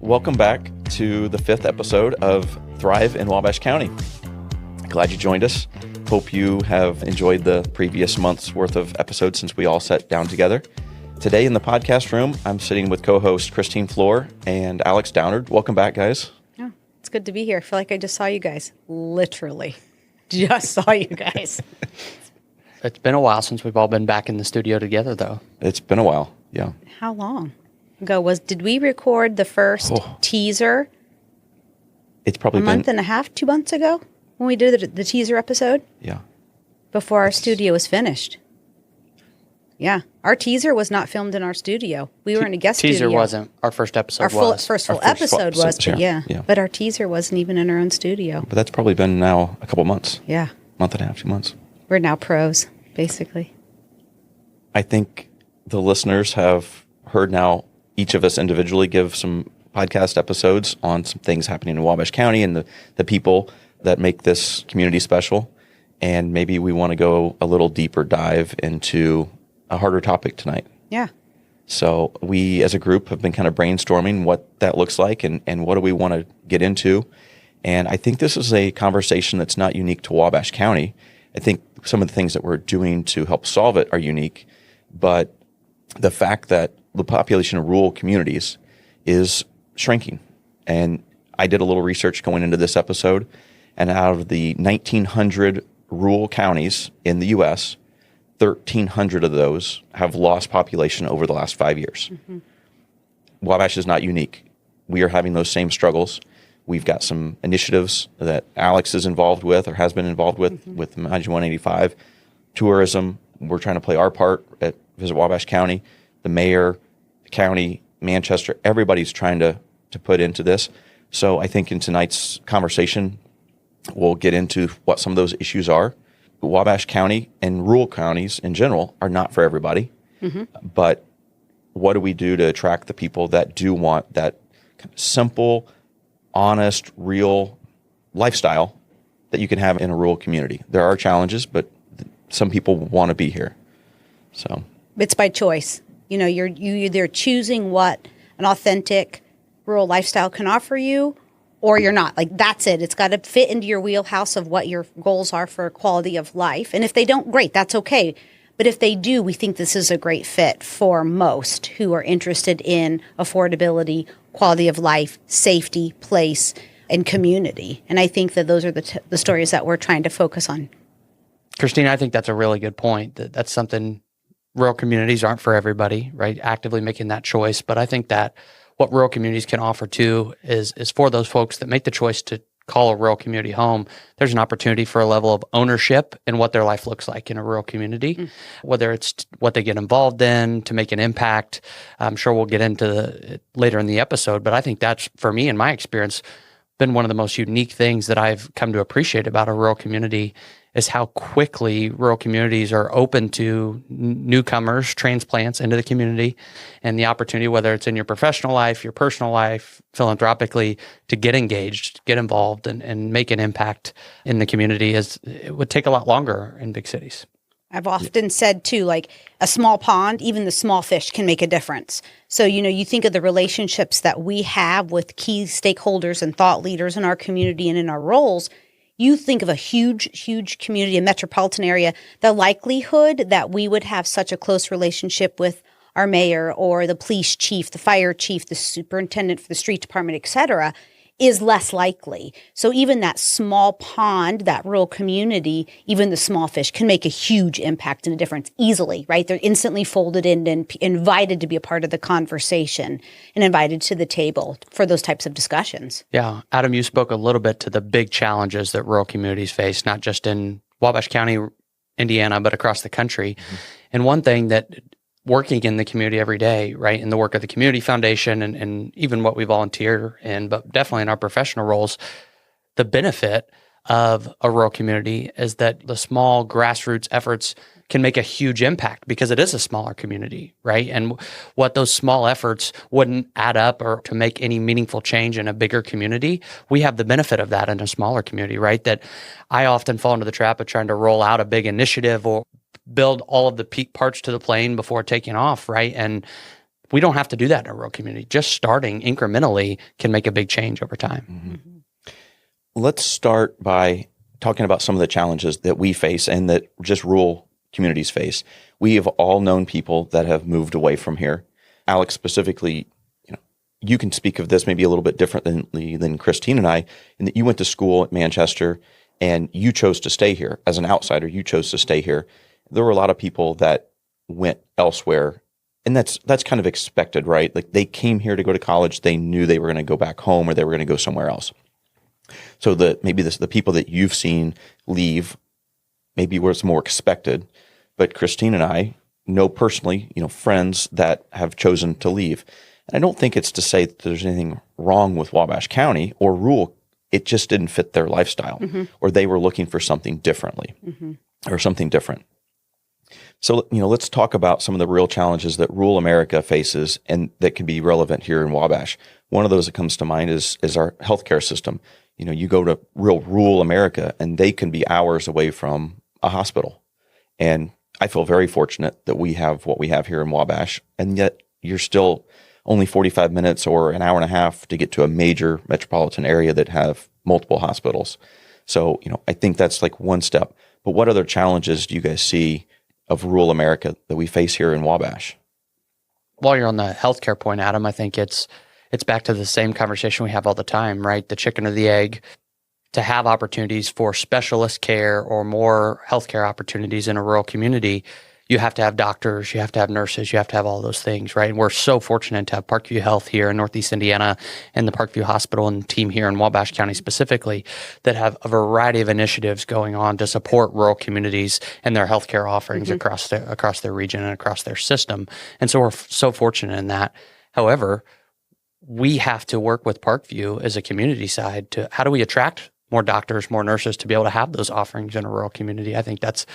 Welcome back to the 5th episode of Thrive in Wabash County. Glad you joined us. Hope you have enjoyed the previous month's worth of episodes since we all sat down together. Today in the podcast room, I'm sitting with co-host Christine Floor and Alex Downard. Welcome back, guys. Oh, it's good to be here. I feel like I just saw you guys. Literally. Just saw you guys. It's been a while since we've all been back in the studio together, though. It's been a while, yeah. How long ago did we record the first teaser? It's probably a month and a half, 2 months ago when we did the teaser episode? Yeah. Before our studio was finished. Yeah. Our teaser was not filmed in our studio. We were in a guest studio. Teaser wasn't. Our first episode was. Our was. first full episode was, but yeah. But our teaser wasn't even in our own studio. But that's probably been now a couple months. Yeah. Month and a half, 2 months. We're now pros, basically. I think the listeners have heard now each of us individually give some podcast episodes on some things happening in Wabash County and the people that make this community special. And maybe we want to go a little deeper dive into a harder topic tonight. Yeah. So we as a group have been kind of brainstorming what that looks like and what do we want to get into. And I think this is a conversation that's not unique to Wabash County. I think some of the things that we're doing to help solve it are unique, but the fact that the population of rural communities is shrinking. And I did a little research going into this episode, and out of the 1,900 rural counties in the U.S., 1,300 of those have lost population over the last 5 years. Mm-hmm. Wabash is not unique. We are having those same struggles. We've got some initiatives that Alex is involved with or has been involved with S1E5, tourism. We're trying to play our part at Visit Wabash County. The mayor, the county, Manchester, everybody's trying to put into this. So I think in tonight's conversation, we'll get into what some of those issues are. Wabash County and rural counties in general are not for everybody. Mm-hmm. But what do we do to attract the people that do want that kind of simple, honest, real lifestyle that you can have in a rural community? There are challenges, but some people want to be here. So it's by choice. You know, you're either choosing what an authentic rural lifestyle can offer you, or you're not. Like, that's it. It's got to fit into your wheelhouse of what your goals are for quality of life. And if they don't, great, that's okay. But if they do, we think this is a great fit for most who are interested in affordability, quality of life, safety, place, and community. And I think that those are the stories that we're trying to focus on. Christine, I think that's a really good point. That's something rural communities aren't for everybody, right? Actively making that choice. But I think that what rural communities can offer too is for those folks that make the choice to call a rural community home. There's an opportunity for a level of ownership in what their life looks like in a rural community, whether it's what they get involved in to make an impact. I'm sure we'll get into it later in the episode, but I think that's, for me, in my experience, been one of the most unique things that I've come to appreciate about a rural community is how quickly rural communities are open to newcomers, transplants into the community, and the opportunity, whether it's in your professional life, your personal life, philanthropically, to get engaged, get involved, and make an impact in the community. It would take a lot longer in big cities. I've often said, too, like a small pond, even the small fish can make a difference. So, you think of the relationships that we have with key stakeholders and thought leaders in our community and in our roles. You think of a huge, huge community, a metropolitan area, the likelihood that we would have such a close relationship with our mayor or the police chief, the fire chief, the superintendent for the street department, et cetera, is less likely. So even that small pond, that rural community, even the small fish can make a huge impact and a difference easily, right? They're instantly folded in and invited to be a part of the conversation and invited to the table for those types of discussions. Yeah. Adam, you spoke a little bit to the big challenges that rural communities face, not just in Wabash County, Indiana, but across the country. Mm-hmm. And one thing that working in the community every day, right, in the work of the Community Foundation and even what we volunteer in, but definitely in our professional roles, the benefit of a rural community is that the small grassroots efforts can make a huge impact because it is a smaller community, right? And what those small efforts wouldn't add up or to make any meaningful change in a bigger community, we have the benefit of that in a smaller community, right? That I often fall into the trap of trying to roll out a big initiative or build all of the peak parts to the plane before taking off, right? And we don't have to do that in a rural community. Just starting incrementally can make a big change over time. Mm-hmm. Let's start by talking about some of the challenges that we face and that just rural communities face. We have all known people that have moved away from here. Alex, specifically, you can speak of this maybe a little bit differently than Christine and I, in that you went to school at Manchester and you chose to stay here. As an outsider, you chose to stay here. There were a lot of people that went elsewhere, and that's kind of expected, right? Like they came here to go to college. They knew they were going to go back home or they were going to go somewhere else. So the people that you've seen leave maybe was more expected. But Christine and I know personally, friends that have chosen to leave. And I don't think it's to say that there's anything wrong with Wabash County or rural. It just didn't fit their lifestyle, or they were looking for something differently or something different. So, let's talk about some of the real challenges that rural America faces and that can be relevant here in Wabash. One of those that comes to mind is our healthcare system. You go to real rural America and they can be hours away from a hospital. And I feel very fortunate that we have what we have here in Wabash, and yet you're still only 45 minutes or an hour and a half to get to a major metropolitan area that have multiple hospitals. So, I think that's like one step. But what other challenges do you guys see of rural America that we face here in Wabash? While you're on the healthcare point, Adam, I think it's back to the same conversation we have all the time, right? The chicken or the egg. To have opportunities for specialist care or more healthcare opportunities in a rural community, you have to have doctors, you have to have nurses, you have to have all those things, right? And we're so fortunate to have Parkview Health here in Northeast Indiana and the Parkview Hospital and team here in Wabash County specifically that have a variety of initiatives going on to support rural communities and their healthcare offerings across their region and across their system. And so we're so fortunate in that. However, we have to work with Parkview as a community side to how do we attract more doctors, more nurses to be able to have those offerings in a rural community. I think that's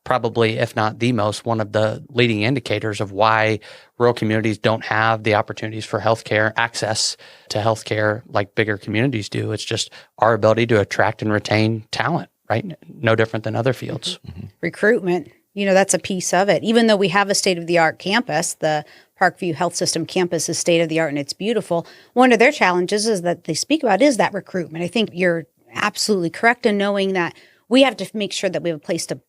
probably, if not the most, one of the leading indicators of why rural communities don't have the opportunities for healthcare, access to healthcare like bigger communities do. It's just our ability to attract and retain talent, right? No different than other fields. Recruitment, that's a piece of it. Even though we have a state-of-the-art campus, the Parkview Health System campus is state-of-the-art and it's beautiful. One of their challenges is that they speak about is that recruitment. I think you're absolutely correct in knowing that we have to make sure that we have a place to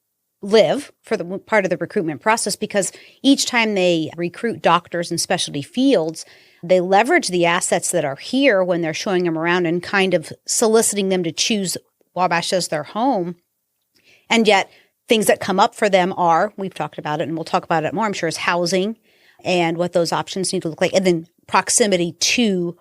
live for the part of the recruitment process, because each time they recruit doctors in specialty fields, they leverage the assets that are here when they're showing them around and kind of soliciting them to choose Wabash as their home. And yet things that come up for them are, we've talked about it and we'll talk about it more, I'm sure, is housing and what those options need to look like. And then proximity to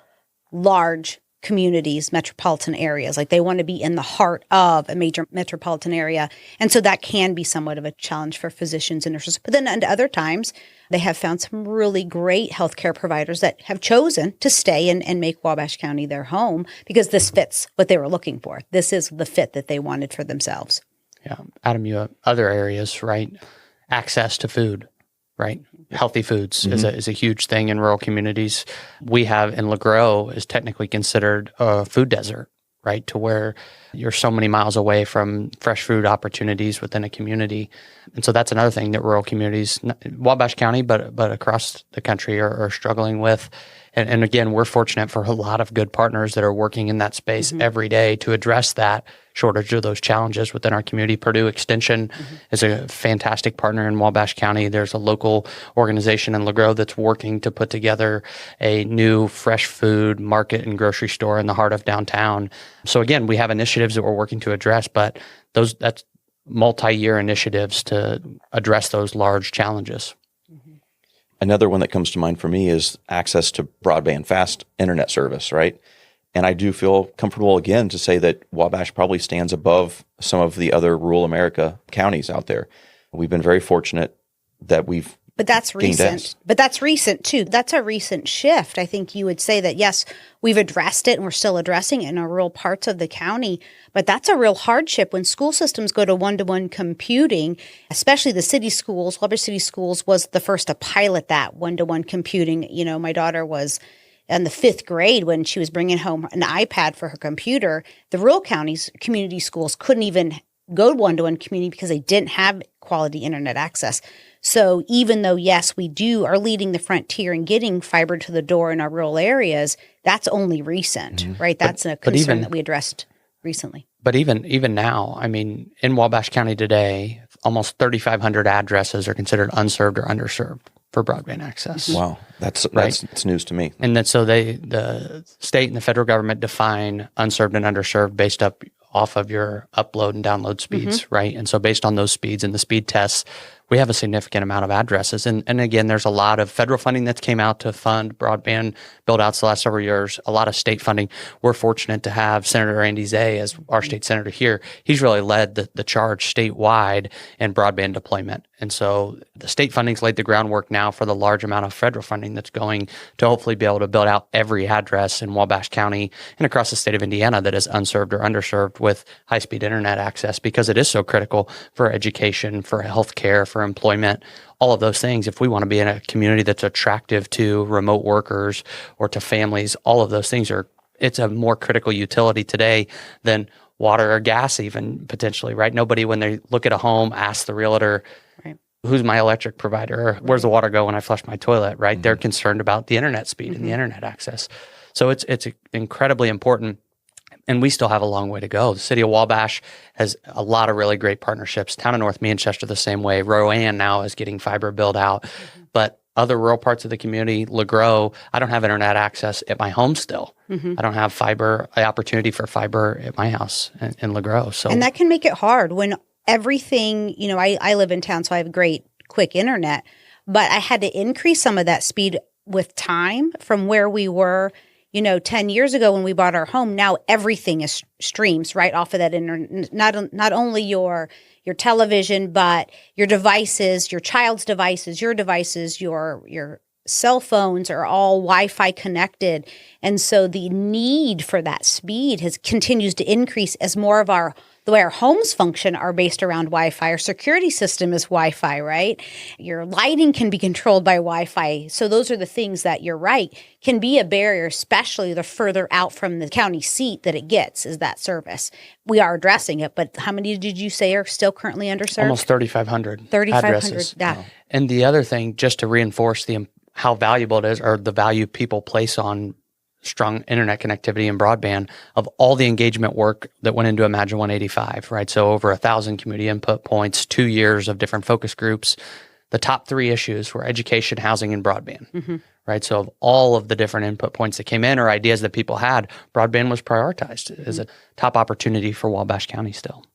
large communities, metropolitan areas. Like they want to be in the heart of a major metropolitan area. And so that can be somewhat of a challenge for physicians and nurses. But then at other times, they have found some really great healthcare providers that have chosen to stay and make Wabash County their home because this fits what they were looking for. This is the fit that they wanted for themselves. Yeah. Adam, you have other areas, right? Access to food, right? Healthy foods is a huge thing in rural communities. We have in LaGros is technically considered a food desert, right? To where you're so many miles away from fresh food opportunities within a community. And so that's another thing that rural communities, Wabash County, but across the country are struggling with. And again, we're fortunate for a lot of good partners that are working in that space every day to address that shortage of those challenges within our community. Purdue Extension is a fantastic partner in Wabash County. There's a local organization in LaGros that's working to put together a new fresh food market and grocery store in the heart of downtown. So again, we have initiatives that we're working to address, but that's multi-year initiatives to address those large challenges. Another one that comes to mind for me is access to broadband fast internet service, right? And I do feel comfortable again to say that Wabash probably stands above some of the other rural America counties out there. We've been very fortunate that we've But that's recent. But that's recent too. That's a recent shift. I think you would say that, yes, we've addressed it and we're still addressing it in our rural parts of the county. But that's a real hardship when school systems go to one-to-one computing, especially the city schools. Wabash City Schools was the first to pilot that one-to-one computing. My daughter was in the 5th grade when she was bringing home an iPad for her computer. The rural counties, community schools couldn't even go one-to-one community because they didn't have quality internet access. So even though, yes, we are leading the frontier and getting fiber to the door in our rural areas, that's only recent, right? That's a concern that we addressed recently. But even now, I mean, in Wabash County today, almost 3,500 addresses are considered unserved or underserved for broadband access. Wow, that's news to me. And then so the state and the federal government define unserved and underserved based off of your upload and download speeds, right? And so based on those speeds and the speed tests, we have a significant amount of addresses. And again, there's a lot of federal funding that's came out to fund broadband build-outs the last several years, a lot of state funding. We're fortunate to have Senator Andy Zay as our state senator here. He's really led the charge statewide in broadband deployment. And so the state funding's laid the groundwork now for the large amount of federal funding that's going to hopefully be able to build out every address in Wabash County and across the state of Indiana that is unserved or underserved with high-speed internet access, because it is so critical for education, for healthcare, for employment, all of those things. If we want to be in a community that's attractive to remote workers or to families, all of those things it's a more critical utility today than water or gas even potentially, right? Nobody, when they look at a home, asks the realtor, right, who's my electric provider? Or where's the water go when I flush my toilet, right? They're concerned about the internet speed and the internet access. So it's incredibly important. And we still have a long way to go. The city of Wabash has a lot of really great partnerships. Town of North Manchester the same way. Rowan now is getting fiber built out. But other rural parts of the community, LeGros, I don't have internet access at my home still. I don't have opportunity for fiber at my house in LeGros. So, and that can make it hard when everything, I live in town, so I have great quick internet, but I had to increase some of that speed with time from where we were 10 years ago when we bought our home. Now everything is streams right off of that internet. Not only your television, but your devices, your child's devices, your devices, your cell phones are all Wi-Fi connected. And so the need for that speed continues to increase as more of the way our homes function are based around Wi-Fi. Our security system is Wi-Fi, right? Your lighting can be controlled by Wi-Fi. So those are the things that, you're right, can be a barrier, especially the further out from the county seat that it gets is that service. We are addressing it, but how many did you say are still currently underserved? Almost 3,500 addresses. Yeah. And the other thing, just to reinforce how valuable it is, or the value people place on strong internet connectivity and broadband, of all the engagement work that went into Imagine 185, right? So over 1,000 community input points, 2 years of different focus groups. The top 3 issues were education, housing, and broadband, right? So of all of the different input points that came in or ideas that people had, broadband was prioritized as a top opportunity for Wabash County still.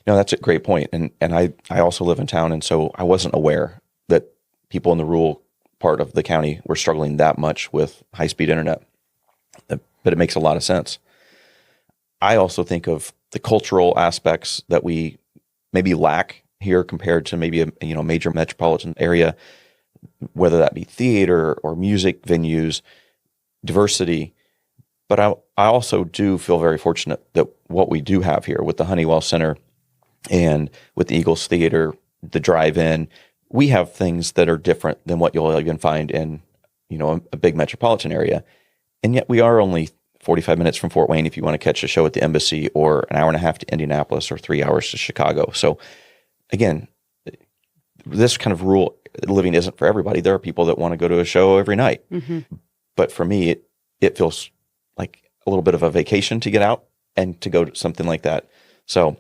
No, that's a great point. And I also live in town, and so I wasn't aware that people in the rural part of the county were struggling that much with high-speed internet. But it makes a lot of sense. I also think of the cultural aspects that we maybe lack here compared to maybe a major metropolitan area, whether that be theater or music venues, diversity. But I also do feel very fortunate that what we do have here with the Honeywell Center and with the Eagles Theater, the drive-in, we have things that are different than what you'll even find in, a big metropolitan area. And yet we are only 45 minutes from Fort Wayne if you want to catch a show at the embassy, or an hour and a half to Indianapolis, or 3 hours to Chicago. So again, this kind of rural living isn't for everybody. There are people that want to go to a show every night. But for me, it feels like a little bit of a vacation to get out and to go to something like that. So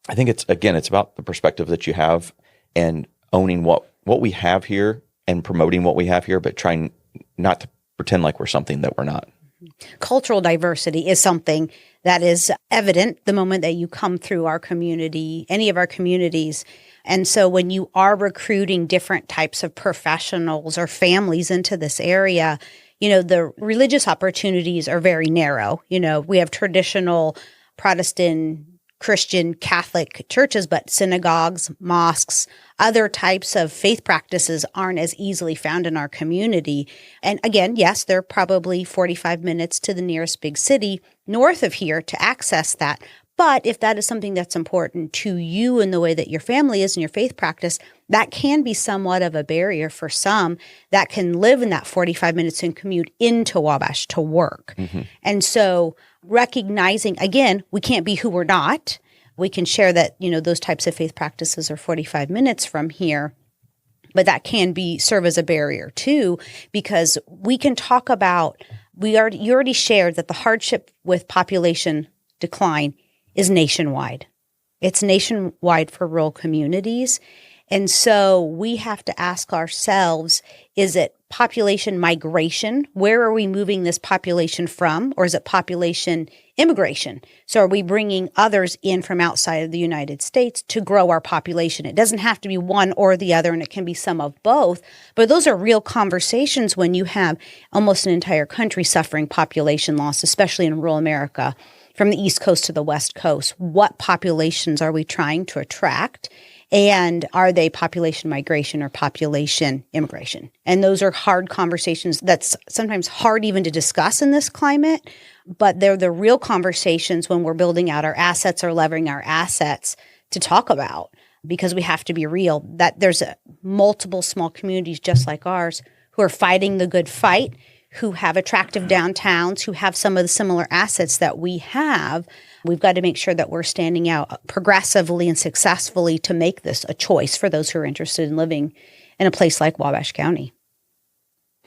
I think it's about the perspective that you have and owning what we have here and promoting what we have here, but trying not to pretend like we're something that we're not. Cultural diversity is something that is evident the moment that you come through our community, any of our communities. And so when you are recruiting different types of professionals or families into this area, the religious opportunities are very narrow. We have traditional Protestant, Christian, Catholic churches, but synagogues, mosques, other types of faith practices aren't as easily found in our community. And again, yes, they're probably 45 minutes to the nearest big city north of here to access that. But if that is something that's important to you in the way that your family is in your faith practice, that can be somewhat of a barrier for some that can live in that 45 minutes and commute into Wabash to work. And so recognizing, again, we can't be who we're not, We can share that, those types of faith practices are 45 minutes from here, but that can serve as a barrier too, because we can talk about, you already shared that the hardship with population decline is nationwide. It's nationwide for rural communities. And so we have to ask ourselves, is it population migration? Where are we moving this population from? Or is it population immigration? So are we bringing others in from outside of the United States to grow our population? It doesn't have to be one or the other, and it can be some of both. But those are real conversations when you have almost an entire country suffering population loss, especially in rural America, from the East Coast to the West Coast. What populations are we trying to attract? And are they population migration or population immigration? And those are hard conversations that's sometimes hard even to discuss in this climate, but they're the real conversations when we're building out our assets or leveraging our assets to talk about, because we have to be real that there's multiple small communities just like ours who are fighting the good fight, who have attractive downtowns, who have some of the similar assets that we have. We've got to make sure that we're standing out progressively and successfully to make this a choice for those who are interested in living in a place like Wabash County.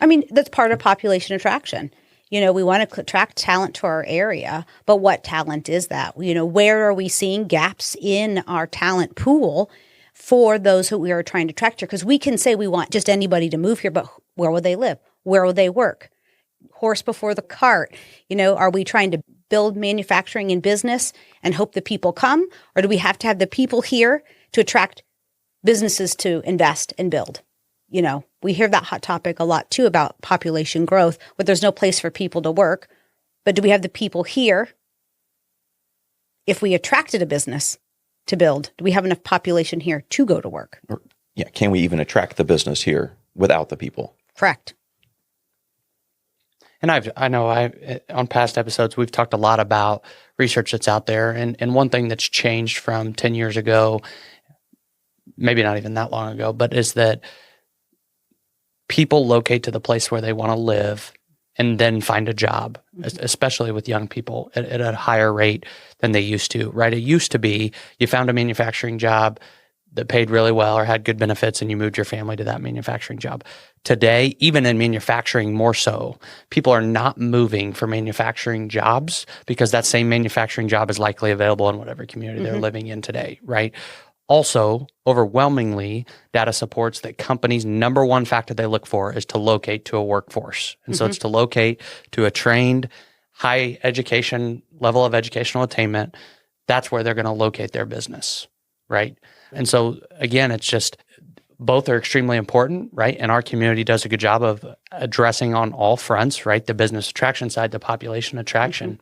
I mean, that's part of population attraction. We want to attract talent to our area, but what talent is that? Where are we seeing gaps in our talent pool for those who we are trying to attract here? Because we can say we want just anybody to move here, but where will they live? Where will they work? Horse before the cart. Are we trying to build manufacturing and business and hope the people come? Or do we have to have the people here to attract businesses to invest and build? We hear that hot topic a lot too about population growth, but there's no place for people to work. But do we have the people here? If we attracted a business to build, do we have enough population here to go to work? Can we even attract the business here without the people? Correct. And I know on past episodes, we've talked a lot about research that's out there. And one thing that's changed from 10 years ago, maybe not even that long ago, but is that people locate to the place where they want to live and then find a job, especially with young people at a higher rate than they used to, right? It used to be you found a manufacturing job that paid really well or had good benefits and you moved your family to that manufacturing job. Today, even in manufacturing more so, people are not moving for manufacturing jobs because that same manufacturing job is likely available in whatever community they're living in today, right? Also, overwhelmingly, data supports that companies' number one factor they look for is to locate to a workforce. And so it's to locate to a trained, high education, level of educational attainment. That's where they're going to locate their business, right? And so, again, it's just both are extremely important, right? And our community does a good job of addressing on all fronts, right? The business attraction side, the population attraction.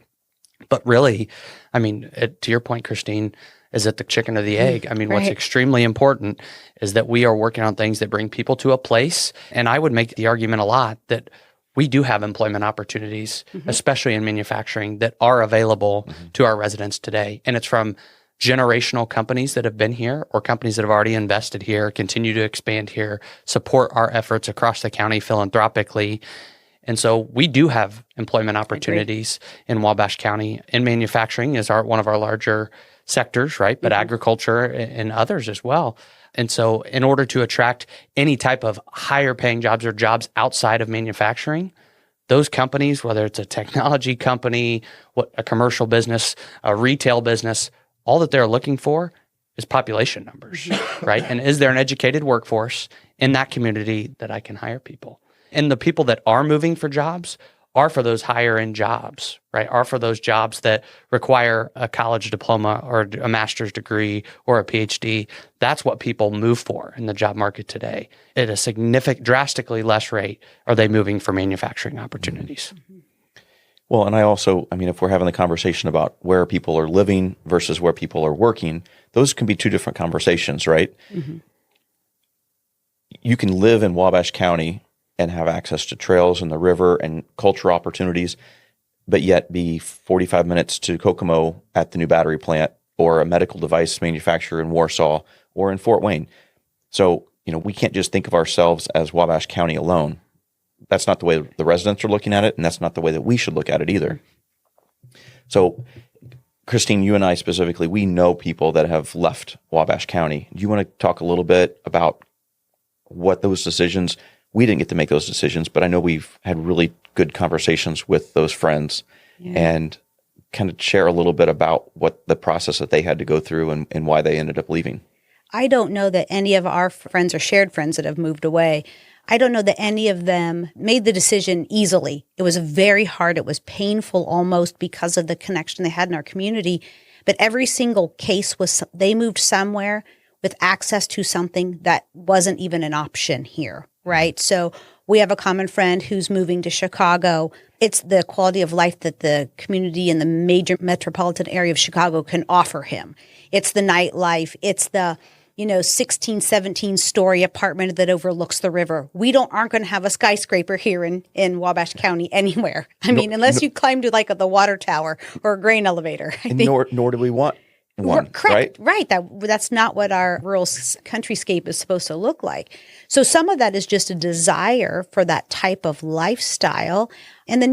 But really, I mean, to your point, Christine, is it the chicken or the egg? I mean, what's extremely important is that we are working on things that bring people to a place. And I would make the argument a lot that we do have employment opportunities, especially in manufacturing, that are available to our residents today. And it's from generational companies that have been here or companies that have already invested here, continue to expand here, support our efforts across the county philanthropically. And so we do have employment opportunities in Wabash County. In manufacturing is one of our larger sectors, right? But agriculture and others as well. And so in order to attract any type of higher paying jobs or jobs outside of manufacturing, those companies, whether it's a technology company, a commercial business, a retail business, all that they're looking for is population numbers, right? And is there an educated workforce in that community that I can hire people? And the people that are moving for jobs are for those higher end jobs, right? Are for those jobs that require a college diploma or a master's degree or a PhD. That's what people move for in the job market today. At a drastically less rate are they moving for manufacturing opportunities. Well, and if we're having the conversation about where people are living versus where people are working, those can be two different conversations, right? You can live in Wabash County and have access to trails and the river and cultural opportunities, but yet be 45 minutes to Kokomo at the new battery plant or a medical device manufacturer in Warsaw or in Fort Wayne. So, we can't just think of ourselves as Wabash County alone. That's not the way the residents are looking at it, and that's not the way that we should look at it either. So Christine, you and I specifically, we know people that have left Wabash County. Do you want to talk a little bit about what those decisions, we didn't get to make those decisions, but I know we've had really good conversations with those friends and kind of share a little bit about what the process that they had to go through and why they ended up leaving. I don't know that any of our friends or shared friends that have moved away, I don't know that any of them made the decision easily. It was very hard. It was painful almost because of the connection they had in our community. But every single case was, they moved somewhere with access to something that wasn't even an option here, right? So we have a common friend who's moving to Chicago. It's the quality of life that the community in the major metropolitan area of Chicago can offer him. It's the nightlife. It's the 16, 17-story apartment that overlooks the river. We aren't going to have a skyscraper here in Wabash County anywhere. I mean, unless you climb to like the water tower or a grain elevator. Nor do we want one, correct, right? That's not what our rural countryscape is supposed to look like. So some of that is just a desire for that type of lifestyle. And then,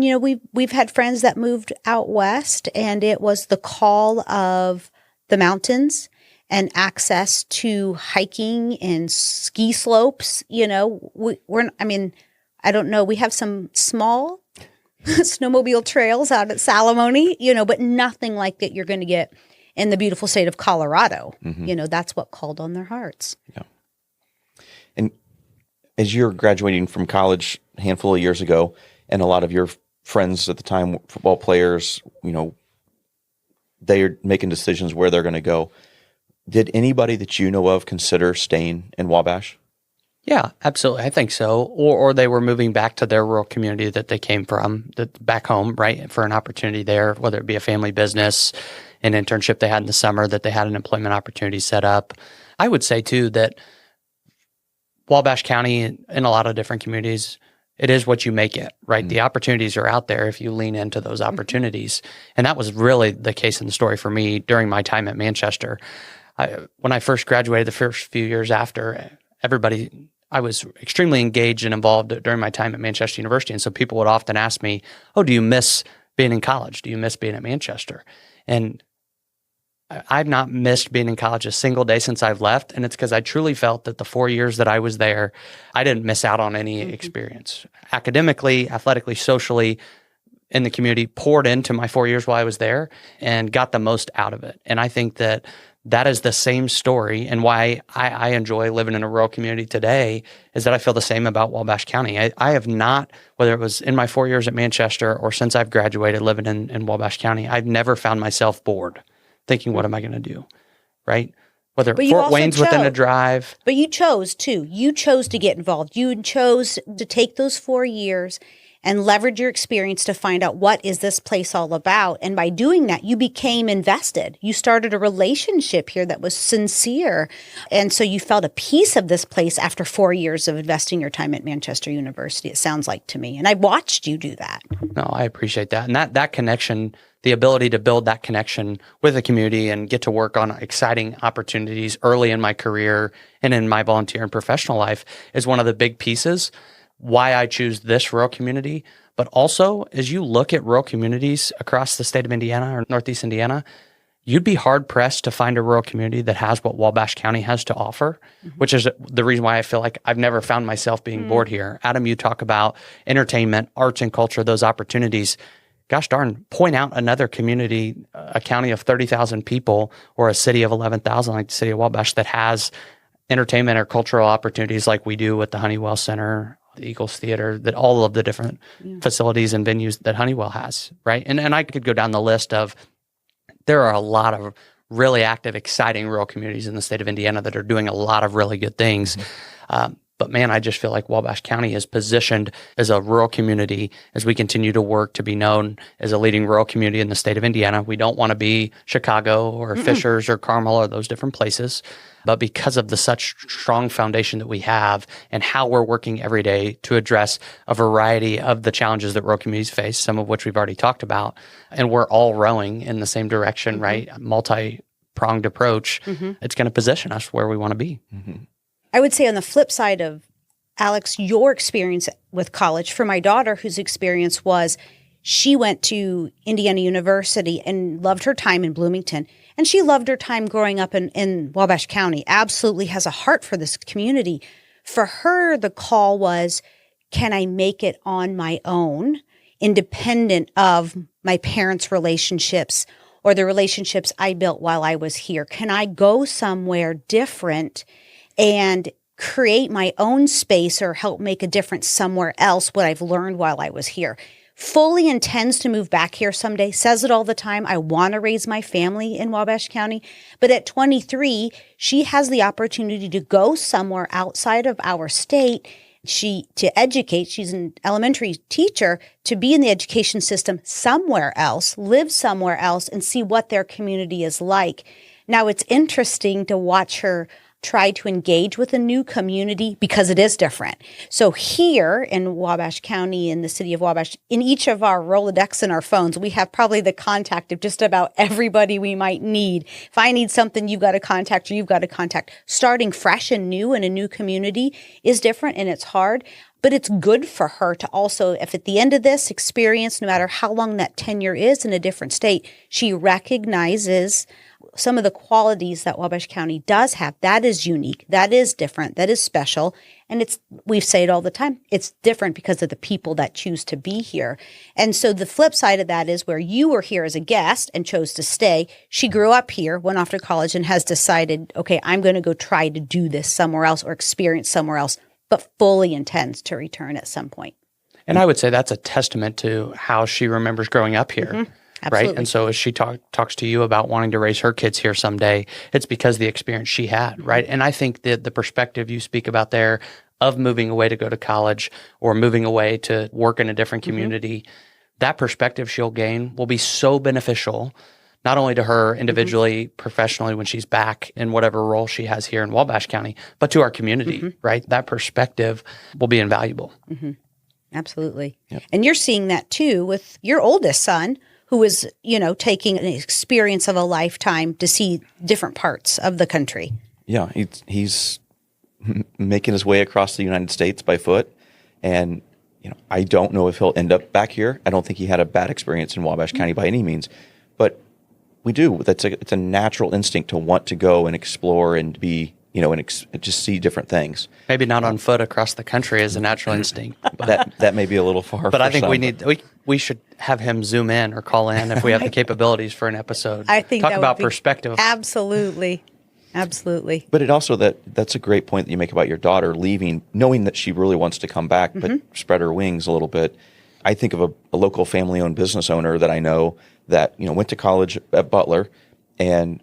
we've had friends that moved out west, and it was the call of the mountains and access to hiking and ski slopes. I don't know. We have some small snowmobile trails out at Salamone, but nothing like that you're going to get in the beautiful state of Colorado. Mm-hmm. That's what called on their hearts. Yeah. And as you're graduating from college a handful of years ago, and a lot of your friends at the time, football players, they are making decisions where they're going to go. Did anybody that you know of consider staying in Wabash? Yeah, absolutely. I think so. Or they were moving back to their rural community that they came from, back home, right, for an opportunity there, whether it be a family business, an internship they had in the summer, that they had an employment opportunity set up. I would say, too, that Wabash County, in a lot of different communities, it is what you make it, right? Mm-hmm. The opportunities are out there if you lean into those opportunities. And that was really the case in the story for me during my time at Manchester. When I first graduated, the first few years after, I was extremely engaged and involved during my time at Manchester University. And so people would often ask me, oh, do you miss being in college? Do you miss being at Manchester? And I've not missed being in college a single day since I've left. And it's because I truly felt that the 4 years that I was there, I didn't miss out on any experience. Academically, athletically, socially, in the community, poured into my 4 years while I was there and got the most out of it. And I think that is the same story, and why I enjoy living in a rural community today is that I feel the same about Wabash County. I have not, whether it was in my 4 years at Manchester or since I've graduated living in Wabash County, I've never found myself bored thinking, what am I going to do, right? Whether Fort Wayne's within a drive. But you chose, too. You chose to get involved. You chose to take those 4 years and leverage your experience to find out, what is this place all about? And by doing that, you became invested. You started a relationship here that was sincere. And so you felt a piece of this place after 4 years of investing your time at Manchester University, it sounds like to me. And I watched you do that. No, I appreciate that. And that connection, the ability to build that connection with the community and get to work on exciting opportunities early in my career and in my volunteer and professional life is one of the big pieces why I choose this rural community. But also, as you look at rural communities across the state of Indiana or Northeast Indiana, you'd be hard-pressed to find a rural community that has what Wabash County has to offer, which is the reason why I feel like I've never found myself being bored here. Adam, you talk about entertainment, arts and culture, those opportunities. Gosh darn, point out another community, a county of 30,000 people or a city of 11,000 like the city of Wabash that has entertainment or cultural opportunities like we do with the Honeywell Center, the Eagles Theater, that all of the different facilities and venues that Honeywell has, right? And I could go down the list of, there are a lot of really active, exciting rural communities in the state of Indiana that are doing a lot of really good things. But man, I just feel like Wabash County is positioned as a rural community as we continue to work to be known as a leading rural community in the state of Indiana. We don't want to be Chicago or Fishers or Carmel or those different places. But because of the such strong foundation that we have and how we're working every day to address a variety of the challenges that rural communities face, some of which we've already talked about, and we're all rowing in the same direction, right? A multi-pronged approach, it's going to position us where we want to be. I would say on the flip side of, Alex, your experience with college, for my daughter, whose experience was She went to Indiana University and loved her time in Bloomington. And she loved her time growing up in Wabash County, absolutely has a heart for this community. For her, the call was, can I make it on my own, independent of my parents' relationships or the relationships I built while I was here? Can I go somewhere different and create my own space or help make a difference somewhere else, what I've learned while I was here? Fully intends to move back here someday, says it all the time. I want to raise my family in Wabash County. But at 23, she has the opportunity to go somewhere outside of our state. To educate, she's an elementary teacher, to be in the education system somewhere else, live somewhere else, and see what their community is like. Now, it's interesting to watch her try to engage with a new community because it is different. So here in Wabash County, in the city of Wabash, in each of our Rolodex in our phones, we have probably the contact of just about everybody we might need. If I need something, you've got to contact or you've got to contact. Starting fresh and new in a new community is different and it's hard. But it's good for her to also, if at the end of this experience, no matter how long that tenure is in a different state, she recognizes some of the qualities that Wabash County does have. That is unique. That is different. That is special. And we say it all the time. It's different because of the people that choose to be here. And so the flip side of that is where you were here as a guest and chose to stay. She grew up here, went off to college and has decided, okay, I'm going to go try to do this somewhere else or experience somewhere else, but fully intends to return at some point. And I would say that's a testament to how she remembers growing up here. Mm-hmm. Absolutely. Right. And so as she talks to you about wanting to raise her kids here someday, it's because of the experience she had. Right. And I think that the perspective you speak about there of moving away to go to college or moving away to work in a different community, that perspective she'll gain will be so beneficial, not only to her individually, professionally, when she's back in whatever role she has here in Wabash County, but to our community. Right. That perspective will be invaluable. Absolutely. Yep. And you're seeing that too with your oldest son, who is, taking an experience of a lifetime to see different parts of the country. Yeah, he's making his way across the United States by foot. And, I don't know if he'll end up back here. I don't think he had a bad experience in Wabash County by any means. But we do. It's a natural instinct to want to go and explore and be, and just see different things. Maybe not on foot across the country is a natural instinct. But that may be a little far. But I think we should have him zoom in or call in if we have the capabilities for an episode. I think talk about perspective. Absolutely. But it also that's a great point that you make about your daughter leaving, knowing that she really wants to come back, but spread her wings a little bit. I think of a local family-owned business owner that I know that went to college at Butler and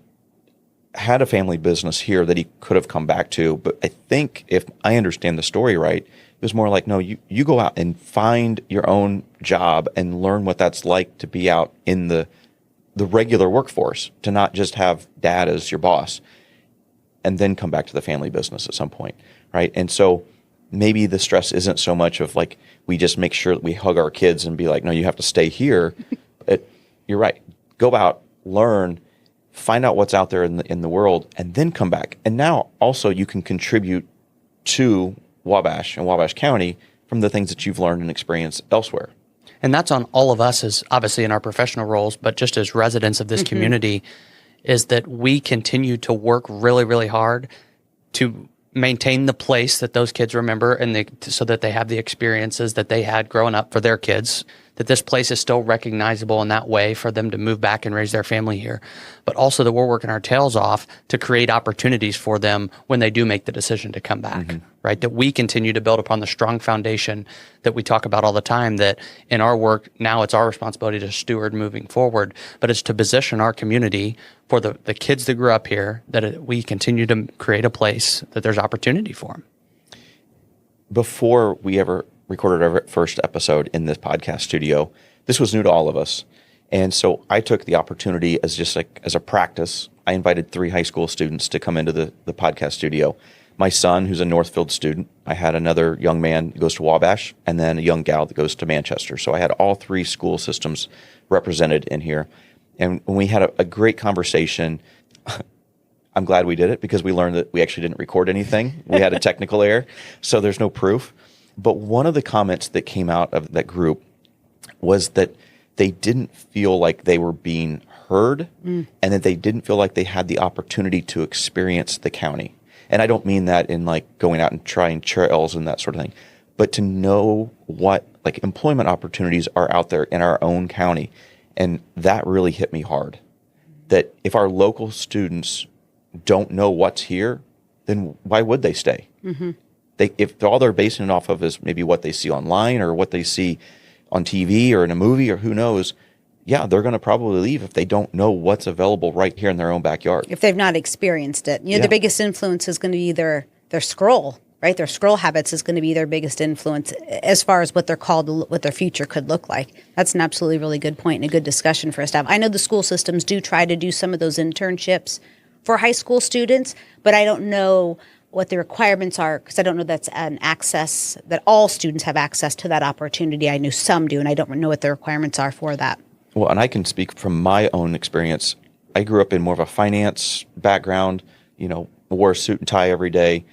had a family business here that he could have come back to. But I think if I understand the story right, it was more like, no, you go out and find your own job and learn what that's like to be out in the regular workforce, to not just have dad as your boss, and then come back to the family business at some point, right? And so maybe the stress isn't so much of like, we just make sure that we hug our kids and be like, no, you have to stay here. You're right. Go out, learn, find out what's out there in the world, and then come back. And now also you can contribute to Wabash and Wabash County from the things that you've learned and experienced elsewhere. And that's on all of us, as obviously in our professional roles, but just as residents of this community, is that we continue to work really, really hard to maintain the place that those kids remember and so that they have the experiences that they had growing up for their kids, that this place is still recognizable in that way for them to move back and raise their family here, but also that we're working our tails off to create opportunities for them when they do make the decision to come back, right? That we continue to build upon the strong foundation that we talk about all the time, that in our work, now it's our responsibility to steward moving forward, but it's to position our community for the kids that grew up here, that we continue to create a place that there's opportunity for them. Before we ever recorded our first episode in this podcast studio, this was new to all of us. And so I took the opportunity as a practice. I invited 3 high school students to come into the podcast studio. My son, who's a Northfield student, I had another young man who goes to Wabash, and then a young gal that goes to Manchester. So I had all 3 school systems represented in here. And when we had a great conversation, I'm glad we did it because we learned that we actually didn't record anything. We had a technical error, so there's no proof. But one of the comments that came out of that group was that they didn't feel like they were being heard, and that they didn't feel like they had the opportunity to experience the county. And I don't mean that in like going out and trying trails and that sort of thing, but to know what like employment opportunities are out there in our own county. And that really hit me hard. That if our local students don't know what's here, then why would they stay? If all they're basing it off of is maybe what they see online or what they see on TV or in a movie or who knows, yeah, they're going to probably leave if they don't know what's available right here in their own backyard. If they've not experienced it. The biggest influence is going to be their scroll, right? Their scroll habits is going to be their biggest influence as far as what they're called, what their future could look like. That's an absolutely really good point and a good discussion for us to have. I know the school systems do try to do some of those internships for high school students, but I don't know what the requirements are, because I don't know that's an access, that all students have access to that opportunity. I know some do, and I don't know what the requirements are for that. Well, and I can speak from my own experience. I grew up in more of a finance background, wore a suit and tie every day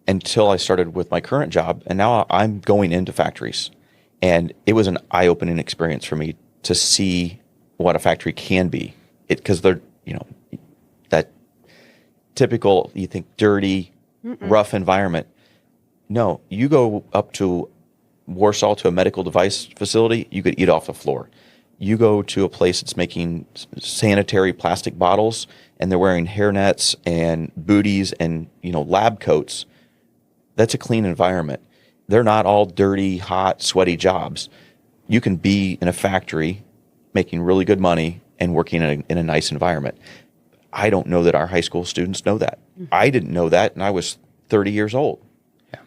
until I started with my current job. And now I'm going into factories. And it was an eye-opening experience for me to see what a factory can be. Because they're, that typical, you think, dirty, rough environment. No, you go up to Warsaw to a medical device facility, you could eat off the floor. You go to a place that's making sanitary plastic bottles and they're wearing hairnets and booties and, lab coats. That's a clean environment. They're not all dirty, hot, sweaty jobs. You can be in a factory making really good money and working in a nice environment. I don't know that our high school students know that. I didn't know that, and I was 30 years old. Yeah.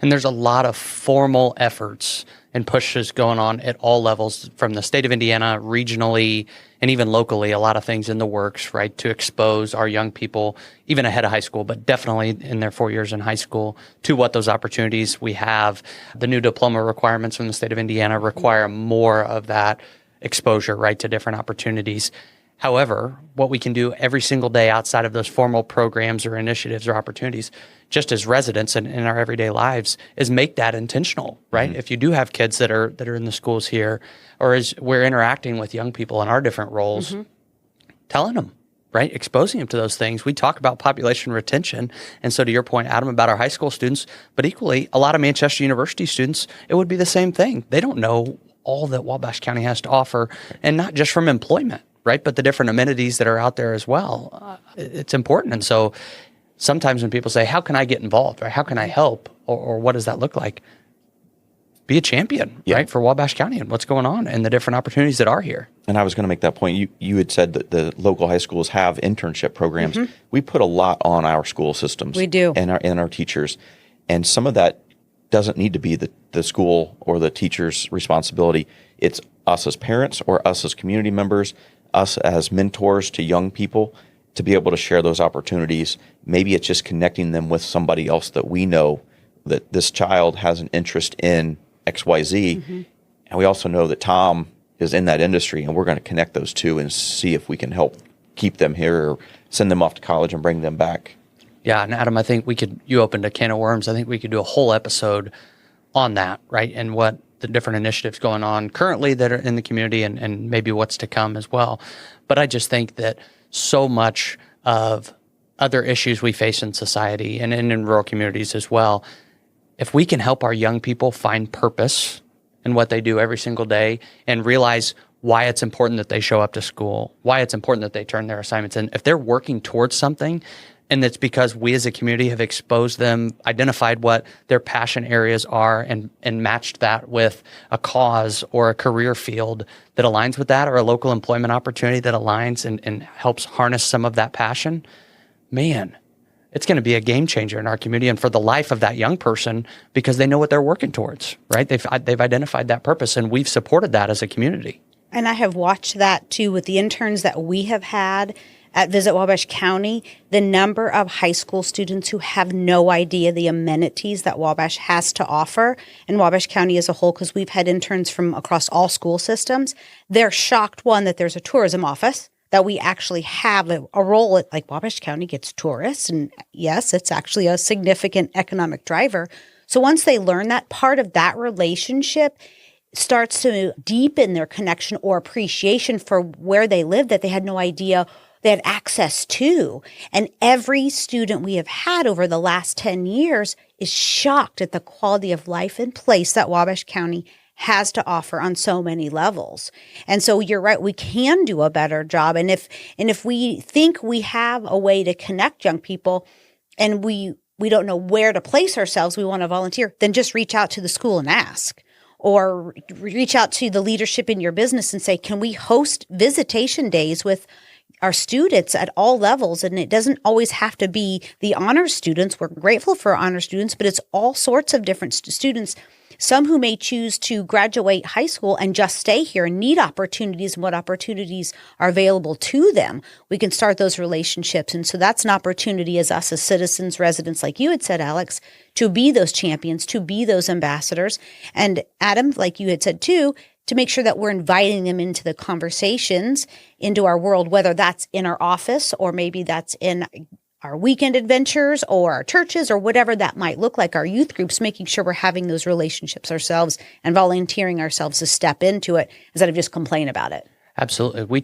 And there's a lot of formal efforts and pushes going on at all levels from the state of Indiana, regionally, and even locally, a lot of things in the works, right, to expose our young people, even ahead of high school, but definitely in their 4 years in high school, to what those opportunities we have. The new diploma requirements from the state of Indiana require more of that exposure, right, to different opportunities. However, what we can do every single day outside of those formal programs or initiatives or opportunities, just as residents and in our everyday lives, is make that intentional, right? If you do have kids that are in the schools here, or as we're interacting with young people in our different roles, telling them, right? Exposing them to those things. We talk about population retention. And so to your point, Adam, about our high school students, but equally, a lot of Manchester University students, it would be the same thing. They don't know all that Wabash County has to offer, and not just from employment, right? But the different amenities that are out there as well. It's important. And so sometimes when people say, how can I get involved, or how can I help, or what does that look like? Be a champion, right, for Wabash County and what's going on and the different opportunities that are here. And I was going to make that point. You had said that the local high schools have internship programs. We put a lot on our school systems. We do. And our teachers. And some of that doesn't need to be the school or the teacher's responsibility. It's us as parents or us as community members, us as mentors to young people, to be able to share those opportunities. Maybe it's just connecting them with somebody else that we know that this child has an interest in XYZ. And we also know that Tom is in that industry, and we're going to connect those two and see if we can help keep them here or send them off to college and bring them back. Yeah, and Adam, I think you opened a can of worms. I think we could do a whole episode on that, right? And what the different initiatives going on currently that are in the community and maybe what's to come as well. But I just think that so much of other issues we face in society and in rural communities as well, if we can help our young people find purpose in what they do every single day and realize why it's important that they show up to school, why it's important that they turn their assignments in, if they're working towards something, and it's because we as a community have exposed them, identified what their passion areas are, and matched that with a cause or a career field that aligns with that, or a local employment opportunity that aligns and helps harness some of that passion, man, it's going to be a game changer in our community and for the life of that young person, because they know what they're working towards, right? They've identified that purpose, and we've supported that as a community. And I have watched that too with the interns that we have had at Visit Wabash County, the number of high school students who have no idea the amenities that Wabash has to offer, and Wabash County as a whole, because we've had interns from across all school systems. They're shocked, one, that there's a tourism office, that we actually have a role at, like, Wabash County gets tourists, and yes, it's actually a significant economic driver. So once they learn that, part of that relationship starts to deepen their connection or appreciation for where they live that they had no idea they had access to. And every student we have had over the last 10 years is shocked at the quality of life and place that Wabash County has to offer on so many levels. And so you're right, we can do a better job. And if we think we have a way to connect young people and we don't know where to place ourselves, we want to volunteer, then just reach out to the school and ask. Or reach out to the leadership in your business and say, can we host visitation days with our students at all levels? And it doesn't always have to be the honors students. We're grateful for honor students, but it's all sorts of different students. Some who may choose to graduate high school and just stay here and need opportunities and what opportunities are available to them. We can start those relationships. And so that's an opportunity as us as citizens, residents, like you had said, Alex, to be those champions, to be those ambassadors. And Adam, like you had said too, to make sure that we're inviting them into the conversations, into our world, whether that's in our office or maybe that's in our weekend adventures or our churches or whatever that might look like, our youth groups, making sure we're having those relationships ourselves and volunteering ourselves to step into it instead of just complain about it. Absolutely.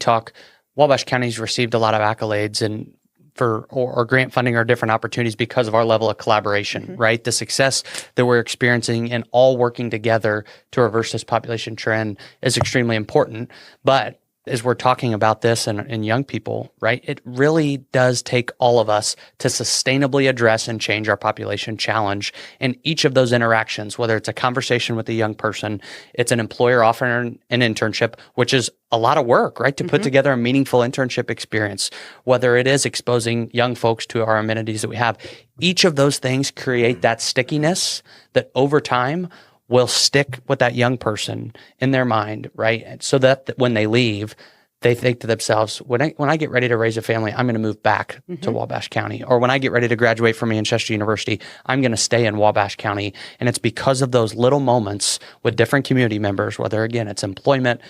Wabash County's received a lot of accolades and or grant funding or different opportunities because of our level of collaboration, right? The success that we're experiencing and all working together to reverse this population trend is extremely important. But as we're talking about this and young people, right, it really does take all of us to sustainably address and change our population challenge in each of those interactions, whether it's a conversation with a young person, it's an employer offering an internship, which is a lot of work, right, to put together a meaningful internship experience, whether it is exposing young folks to our amenities that we have. Each of those things create that stickiness that over time will stick with that young person in their mind, right? And so that when they leave, they think to themselves, when I get ready to raise a family, I'm going to move back to Wabash County. Or when I get ready to graduate from Manchester University, I'm going to stay in Wabash County. And it's because of those little moments with different community members, whether, again, it's employment,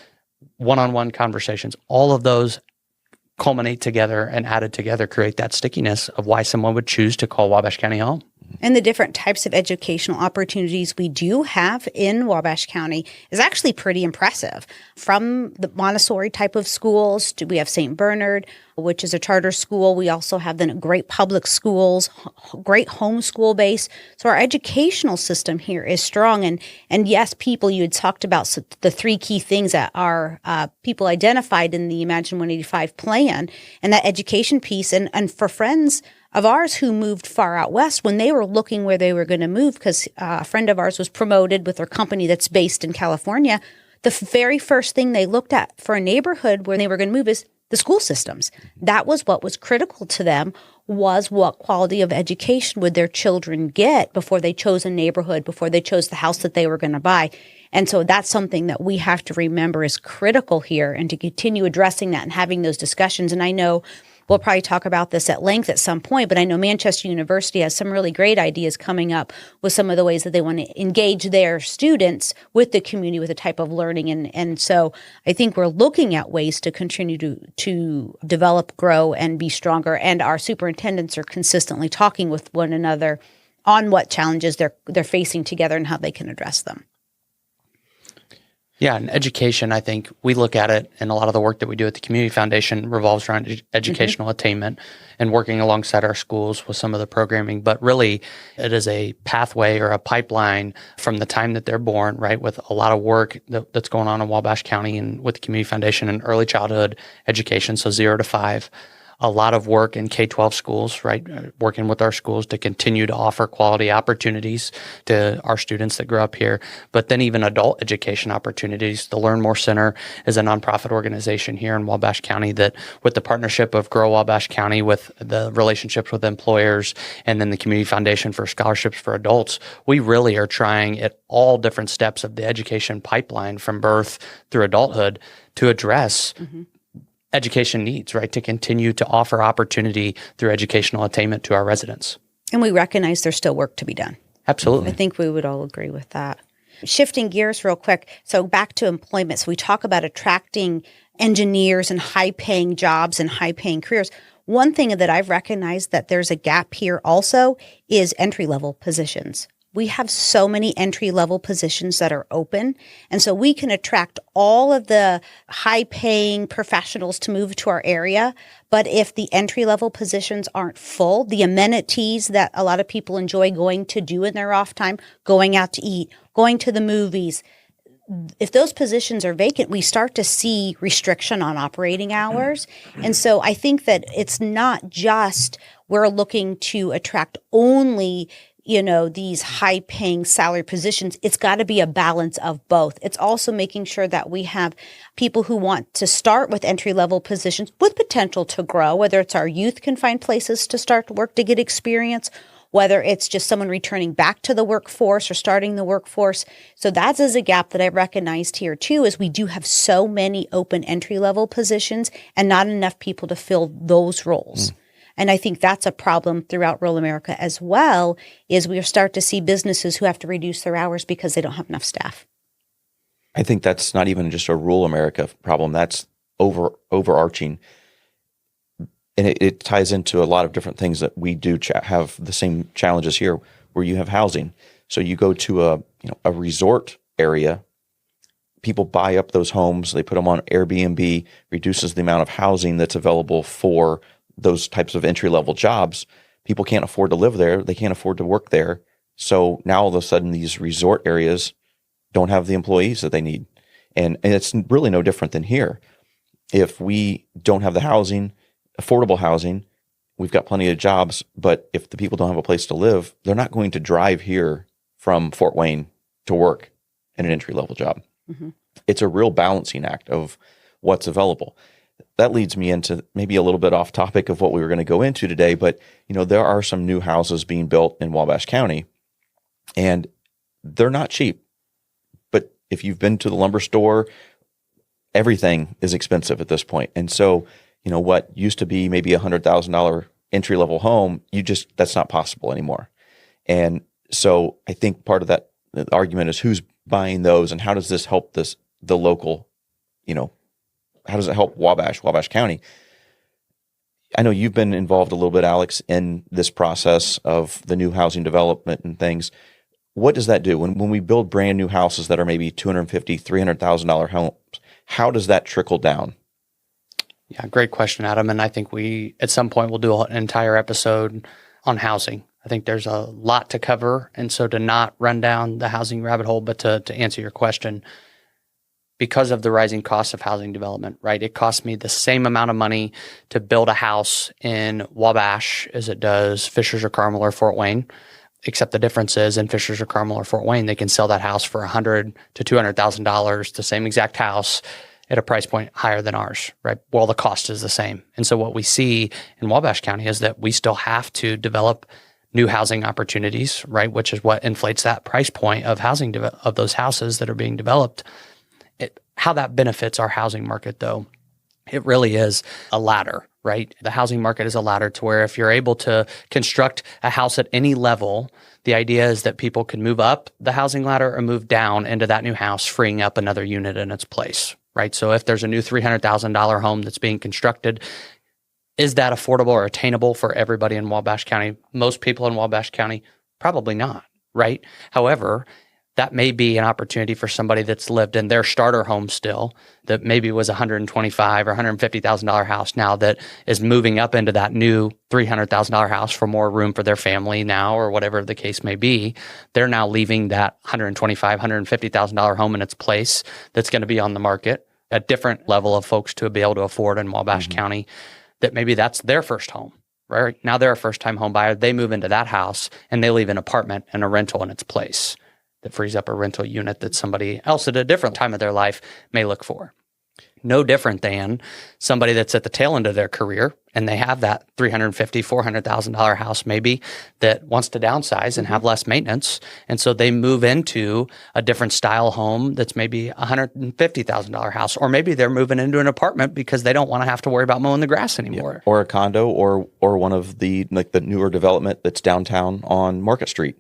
one-on-one conversations, all of those culminate together and added together create that stickiness of why someone would choose to call Wabash County home. And the different types of educational opportunities we do have in Wabash County is actually pretty impressive. From the Montessori type of schools, we have St. Bernard, which is a charter school. We also have the great public schools, great homeschool base. So our educational system here is strong. And yes, people, you had talked about the three key things that our people identified in the Imagine 185 plan, and that education piece. And for friends of ours who moved far out west, when they were looking where they were going to move, because a friend of ours was promoted with their company that's based in California, the very first thing they looked at for a neighborhood where they were going to move is the school systems. That was what was critical to them, was what quality of education would their children get before they chose a neighborhood, before they chose the house that they were going to buy. And so that's something that we have to remember is critical here, and to continue addressing that and having those discussions. And I know we'll probably talk about this at length at some point, but I know Manchester University has some really great ideas coming up with some of the ways that they want to engage their students with the community, with a type of learning. And so I think we're looking at ways to continue to develop, grow, and be stronger. And our superintendents are consistently talking with one another on what challenges they're facing together and how they can address them. Yeah, and education, I think we look at it, and a lot of the work that we do at the Community Foundation revolves around educational attainment and working alongside our schools with some of the programming. But really, it is a pathway or a pipeline from the time that they're born, right, with a lot of work that's going on in Wabash County and with the Community Foundation and early childhood education, so 0 to 5. A lot of work in K-12 schools, right? Working with our schools to continue to offer quality opportunities to our students that grow up here. But then even adult education opportunities. The Learn More Center is a nonprofit organization here in Wabash County that, with the partnership of Grow Wabash County, with the relationships with employers, and then the Community Foundation for Scholarships for Adults, we really are trying at all different steps of the education pipeline from birth through adulthood to address education needs, right? To continue to offer opportunity through educational attainment to our residents. And we recognize there's still work to be done. Absolutely. I think we would all agree with that. Shifting gears real quick. So back to employment. So we talk about attracting engineers and high-paying jobs and high-paying careers. One thing that I've recognized that there's a gap here also is entry-level positions. we have so many entry-level positions that are open. And so we can attract all of the high-paying professionals to move to our area. But if the entry-level positions aren't full, the amenities that a lot of people enjoy going to do in their off time, going out to eat, going to the movies, if those positions are vacant, we start to see restriction on operating hours. And so I think that it's not just we're looking to attract only, these high paying salary positions. It's got to be a balance of both. It's also making sure that we have people who want to start with entry level positions with potential to grow, whether it's our youth can find places to start to work to get experience, whether it's just someone returning back to the workforce or starting the workforce. So that is a gap that I recognized here too, is we do have so many open entry-level positions and not enough people to fill those roles. And I think that's a problem throughout rural America as well, is we start to see businesses who have to reduce their hours because they don't have enough staff. I think that's not even just a rural America problem. That's overarching. And it ties into a lot of different things that we do have the same challenges here, where you have housing. So you go to a resort area, people buy up those homes, they put them on Airbnb, reduces the amount of housing that's available for those types of entry-level jobs. People can't afford to live there. They can't afford to work there. So now all of a sudden these resort areas don't have the employees that they need. And it's really no different than here. If we don't have the housing, affordable housing, we've got plenty of jobs, but if the people don't have a place to live, they're not going to drive here from Fort Wayne to work in an entry-level job. Mm-hmm. It's a real balancing act of what's available. That leads me into maybe a little bit off topic of what we were going to go into today, but there are some new houses being built in Wabash County, and they're not cheap. But if you've been to the lumber store, everything is expensive at this point. And so what used to be maybe $100,000 entry-level home, that's not possible anymore. And so I think part of that argument is who's buying those and how does this help the local, how does it help Wabash County? I know you've been involved a little bit, Alex, in this process of the new housing development and things. What does that do when we build brand new houses that are maybe $250,000, $300,000 homes? How does that trickle down? Yeah, great question, Adam. And I think we, at some point, we'll do an entire episode on housing. I think there's a lot to cover. And so to not run down the housing rabbit hole, but to answer your question, because of the rising cost of housing development, right? It costs me the same amount of money to build a house in Wabash as it does Fishers or Carmel or Fort Wayne, except the difference is in Fishers or Carmel or Fort Wayne, they can sell that house for $100,000 to $200,000, the same exact house, at a price point higher than ours, right? Well, the cost is the same. And so what we see in Wabash County is that we still have to develop new housing opportunities, right? Which is what inflates that price point of housing, of those houses that are being developed. How that benefits our housing market, though, it really is a ladder, right? The housing market is a ladder to where if you're able to construct a house at any level, the idea is that people can move up the housing ladder or move down into that new house, freeing up another unit in its place, right? So if there's a new $300,000 home that's being constructed, is that affordable or attainable for everybody in Wabash County? Most people in Wabash County, probably not, right? However, that may be an opportunity for somebody that's lived in their starter home still, that maybe was $125,000 or $150,000 house now that is moving up into that new $300,000 house for more room for their family now, or whatever the case may be. They're now leaving that $125,000, $150,000 home in its place that's going to be on the market, a different level of folks to be able to afford in Wabash County, that maybe that's their first home. Right now they're a first-time home buyer. They move into that house and they leave an apartment and a rental in its place that frees up a rental unit that somebody else at a different time of their life may look for. No different than somebody that's at the tail end of their career and they have that $350,000, $400,000 house maybe that wants to downsize and have less maintenance. And so they move into a different style home that's maybe a $150,000 house, or maybe they're moving into an apartment because they don't want to have to worry about mowing the grass anymore. Yeah. Or a condo or one of the newer development that's downtown on Market Street.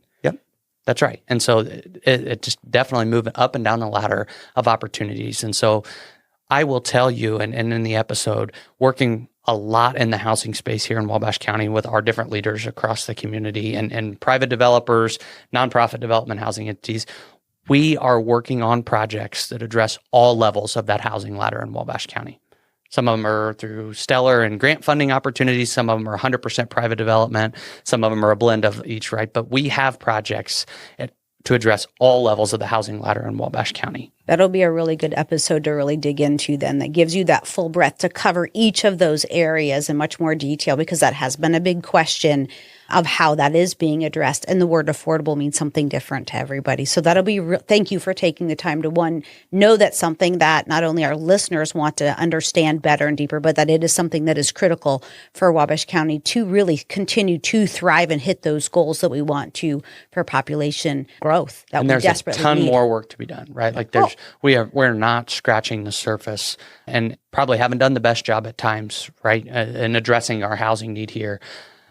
That's right. And so it just definitely moving up and down the ladder of opportunities. And so I will tell you, and in the episode, working a lot in the housing space here in Wabash County with our different leaders across the community and private developers, nonprofit development housing entities, we are working on projects that address all levels of that housing ladder in Wabash County. Some of them are through stellar and grant funding opportunities. Some of them are 100% private development. Some of them are a blend of each, right? But we have projects to address all levels of the housing ladder in Wabash County. That'll be a really good episode to really dig into then, that gives you that full breadth to cover each of those areas in much more detail, because that has been a big question of how that is being addressed. And the word affordable means something different to everybody. So that'll be, thank you for taking the time to, one, know that's something that not only our listeners want to understand better and deeper, but that it is something that is critical for Wabash County to really continue to thrive and hit those goals that we want to for population growth that and we there's desperately a ton need. more work to be done, right? Like we're not scratching the surface and probably haven't done the best job at times, right, in addressing our housing need here.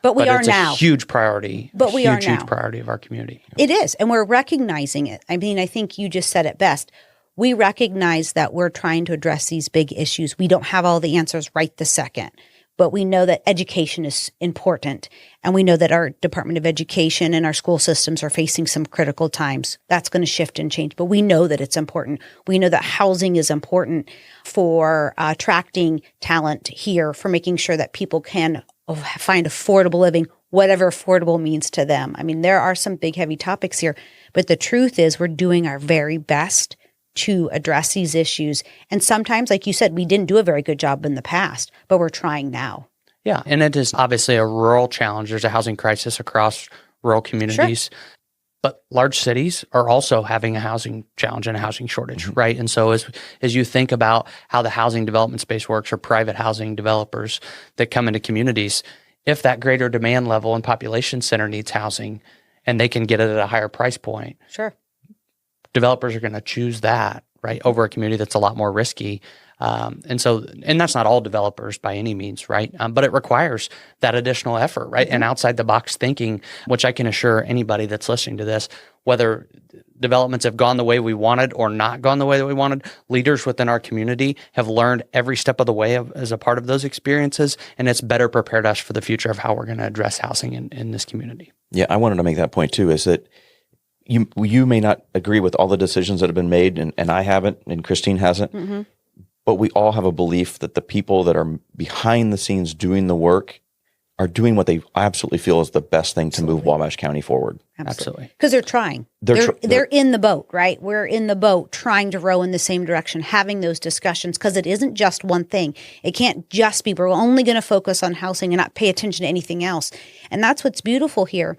But we are it's now. a huge priority. But we are now. Huge priority of our community. It is, and we're recognizing it. I mean, I think you just said it best. We recognize that we're trying to address these big issues. We don't have all the answers right this second, but we know that education is important, and we know that our Department of Education and our school systems are facing some critical times. That's going to shift and change, but we know that it's important. We know that housing is important for attracting talent here, for making sure that people can find affordable living, whatever affordable means to them. I mean, there are some big, heavy topics here, but the truth is we're doing our very best to address these issues. And sometimes, like you said, we didn't do a very good job in the past, but we're trying now. Yeah, and it is obviously a rural challenge. There's a housing crisis across rural communities. Sure. But large cities are also having a housing challenge and a housing shortage, right? And so as you think about how the housing development space works, or private housing developers that come into communities, if that greater demand level and population center needs housing and they can get it at a higher price point, sure, developers are going to choose that, right, over a community that's a lot more risky. And that's not all developers by any means, right? But it requires that additional effort, right? And outside the box thinking, which I can assure anybody that's listening to this, whether developments have gone the way we wanted or not gone the way that we wanted, leaders within our community have learned every step of the way as a part of those experiences, and it's better prepared us for the future of how we're going to address housing in this community. Yeah, I wanted to make that point too, is that you may not agree with all the decisions that have been made, and I haven't, and Christine hasn't, but we all have a belief that the people that are behind the scenes doing the work are doing what they absolutely feel is the best thing to move Wabash County forward. Absolutely. Because they're trying. They're in the boat, right? We're in the boat trying to row in the same direction, having those discussions, because it isn't just one thing. It can't just be, we're only going to focus on housing and not pay attention to anything else. And that's what's beautiful here.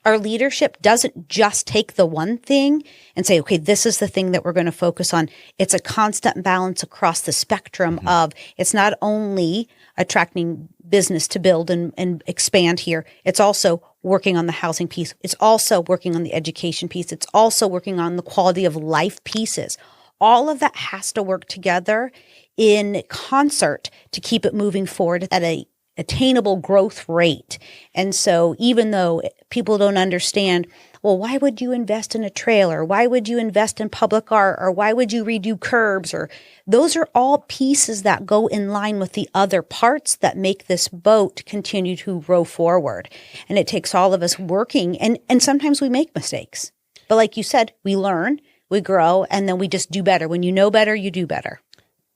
Our leadership doesn't just take the one thing and say, okay, this is the thing that we're going to focus on. It's a constant balance across the spectrum of, it's not only attracting business to build and expand here. It's also working on the housing piece. It's also working on the education piece. It's also working on the quality of life pieces. All of that has to work together in concert to keep it moving forward at a attainable growth rate. And so even though people don't understand, well, why would you invest in a trailer? Why would you invest in public art? Or why would you redo curbs? Or those are all pieces that go in line with the other parts that make this boat continue to row forward. And it takes all of us working, and sometimes we make mistakes. But like you said, we learn, we grow, and then we just do better. When you know better, you do better.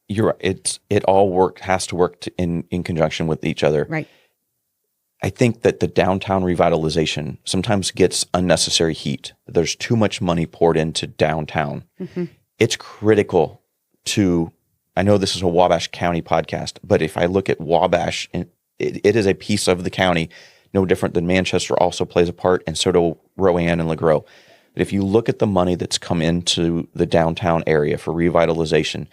You're right. It all has to work in conjunction with each other. Right. I think that the downtown revitalization sometimes gets unnecessary heat. There's too much money poured into downtown. It's critical to, I know this is a Wabash County podcast, but if I look at Wabash, it is a piece of the county, no different than Manchester also plays a part, and so do Rowan and LeGros. But if you look at the money that's come into the downtown area for revitalization,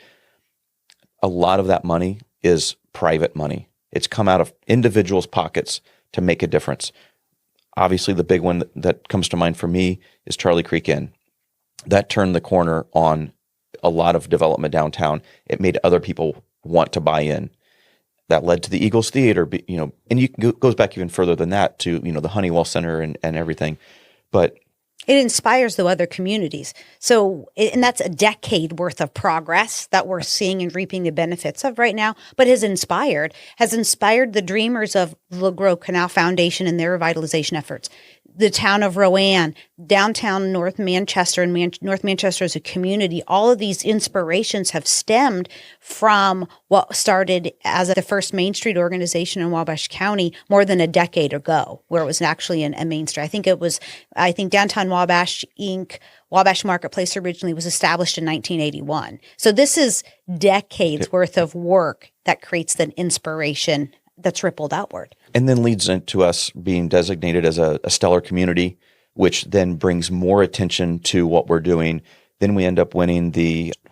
a lot of that money is private money. It's come out of individuals' pockets to make a difference. Obviously, the big one that comes to mind for me is Charlie Creek Inn. That turned the corner on a lot of development downtown. It made other people want to buy in. That led to the Eagles Theater, and goes back even further than that to, the Honeywell Center and everything. But It inspires the other communities. So, and that's a decade worth of progress that we're seeing and reaping the benefits of right now, but has inspired the dreamers of the Grow Canal Foundation and their revitalization efforts. The town of Rowan, downtown North Manchester, and North Manchester as a community, all of these inspirations have stemmed from what started as the first Main Street organization in Wabash County more than a decade ago, where it was actually a Main Street. I think Downtown Wabash Inc., Wabash Marketplace originally was established in 1981. So this is decades worth of work that creates the inspiration that's rippled outward. And then leads into us being designated as a stellar community, which then brings more attention to what we're doing. Then we end up winning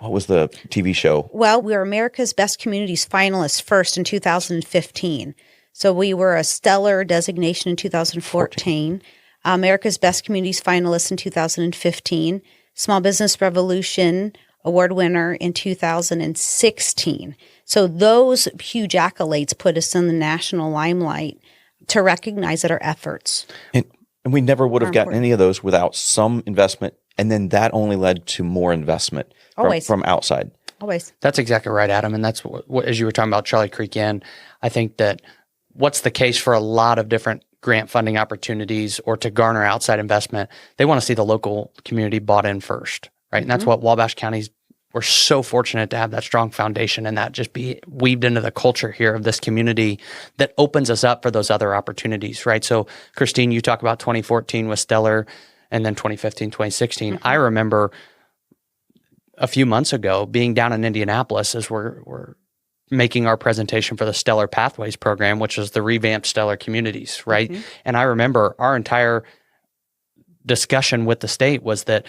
what was the TV show? Well, we were America's Best Communities finalists first in 2015. So we were a stellar designation in 2014. America's Best Communities finalist in 2015. Small Business Revolution award winner in 2016. So those huge accolades put us in the national limelight to recognize that our efforts. And we never would have gotten any of those without some investment. And then that only led to more investment from outside. Always. That's exactly right, Adam. And that's what, as you were talking about Charlie Creek Inn, I think that what's the case for a lot of different grant funding opportunities or to garner outside investment, they want to see the local community bought in first, right? And that's what Wabash County's, we're so fortunate to have that strong foundation and that just be weaved into the culture here of this community that opens us up for those other opportunities, right? So Christine, you talk about 2014 with Stellar and then 2015, 2016. I remember a few months ago being down in Indianapolis as we're making our presentation for the Stellar Pathways program, which is the revamped Stellar Communities, right? And I remember our entire discussion with the state was that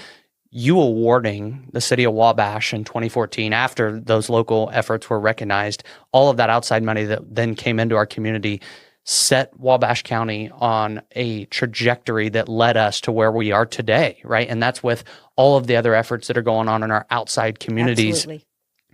you awarding the city of Wabash in 2014, after those local efforts were recognized, all of that outside money that then came into our community set Wabash County on a trajectory that led us to where we are today, right? And that's with all of the other efforts that are going on in our outside communities. Absolutely.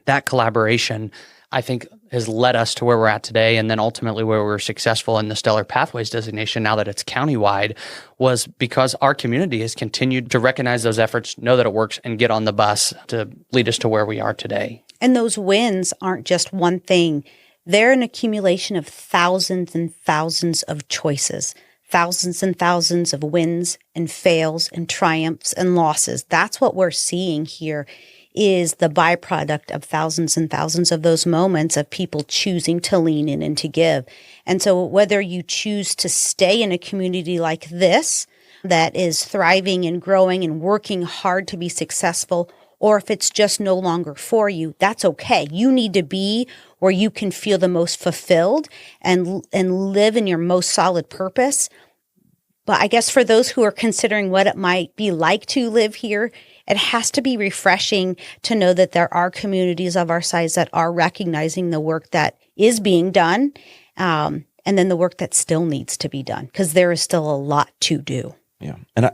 That collaboration, I think, has led us to where we're at today, and then ultimately where we're successful in the Stellar Pathways designation now that it's countywide, was because our community has continued to recognize those efforts, know that it works, and get on the bus to lead us to where we are today. And those wins aren't just one thing. They're an accumulation of thousands and thousands of choices, thousands and thousands of wins and fails and triumphs and losses. That's what we're seeing here, is the byproduct of thousands and thousands of those moments of people choosing to lean in and to give. And so whether you choose to stay in a community like this that is thriving and growing and working hard to be successful, or if it's just no longer for you, that's okay. You need to be where you can feel the most fulfilled and live in your most solid purpose. But I guess for those who are considering what it might be like to live here, it has to be refreshing to know that there are communities of our size that are recognizing the work that is being done, and then the work that still needs to be done, because there is still a lot to do. Yeah, and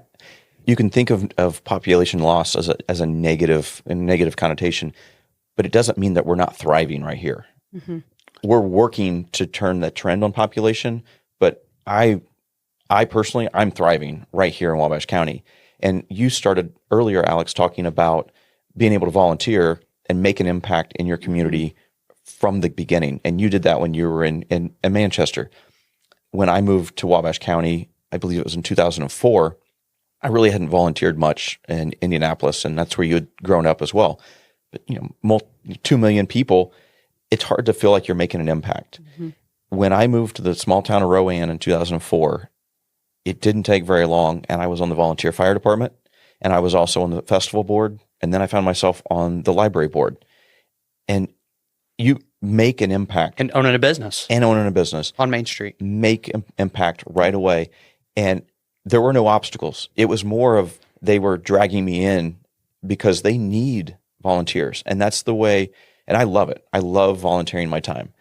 you can think of population loss as a negative connotation, but it doesn't mean that we're not thriving right here. We're working to turn the trend on population, but I personally, I'm thriving right here in Wabash County. And you started earlier, Alex, talking about being able to volunteer and make an impact in your community from the beginning. And you did that when you were in Manchester. When I moved to Wabash County, I believe it was in 2004, I really hadn't volunteered much in Indianapolis, and that's where you had grown up as well. But 2 million people, it's hard to feel like you're making an impact. When I moved to the small town of Rowan in 2004, it didn't take very long, and I was on the volunteer fire department, and I was also on the festival board, and then I found myself on the library board. And you make an impact. And owning a business. On Main Street. Make impact right away. And there were no obstacles. It was more of they were dragging me in because they need volunteers. And that's the way, and I love it. I love volunteering my time.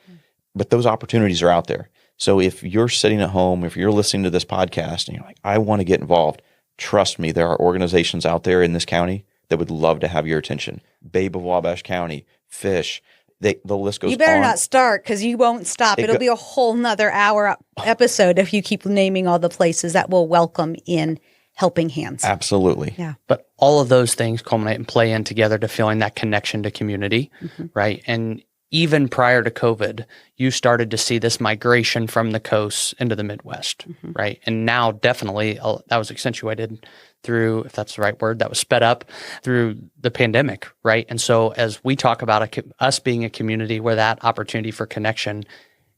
But those opportunities are out there. So if you're sitting at home, if you're listening to this podcast and you're like, I want to get involved, trust me, there are organizations out there in this county that would love to have your attention. Babe of Wabash County, Fish, the list goes on. You better not start, because you won't stop. It'll be a whole nother hour episode if you keep naming all the places that will welcome in helping hands. Absolutely. Yeah. But all of those things culminate and play in together to feeling that connection to community, right? And even prior to COVID, you started to see this migration from the coast into the Midwest, right? And now definitely that was accentuated through, if that's the right word, that was sped up through the pandemic, right? And so as we talk about us being a community where that opportunity for connection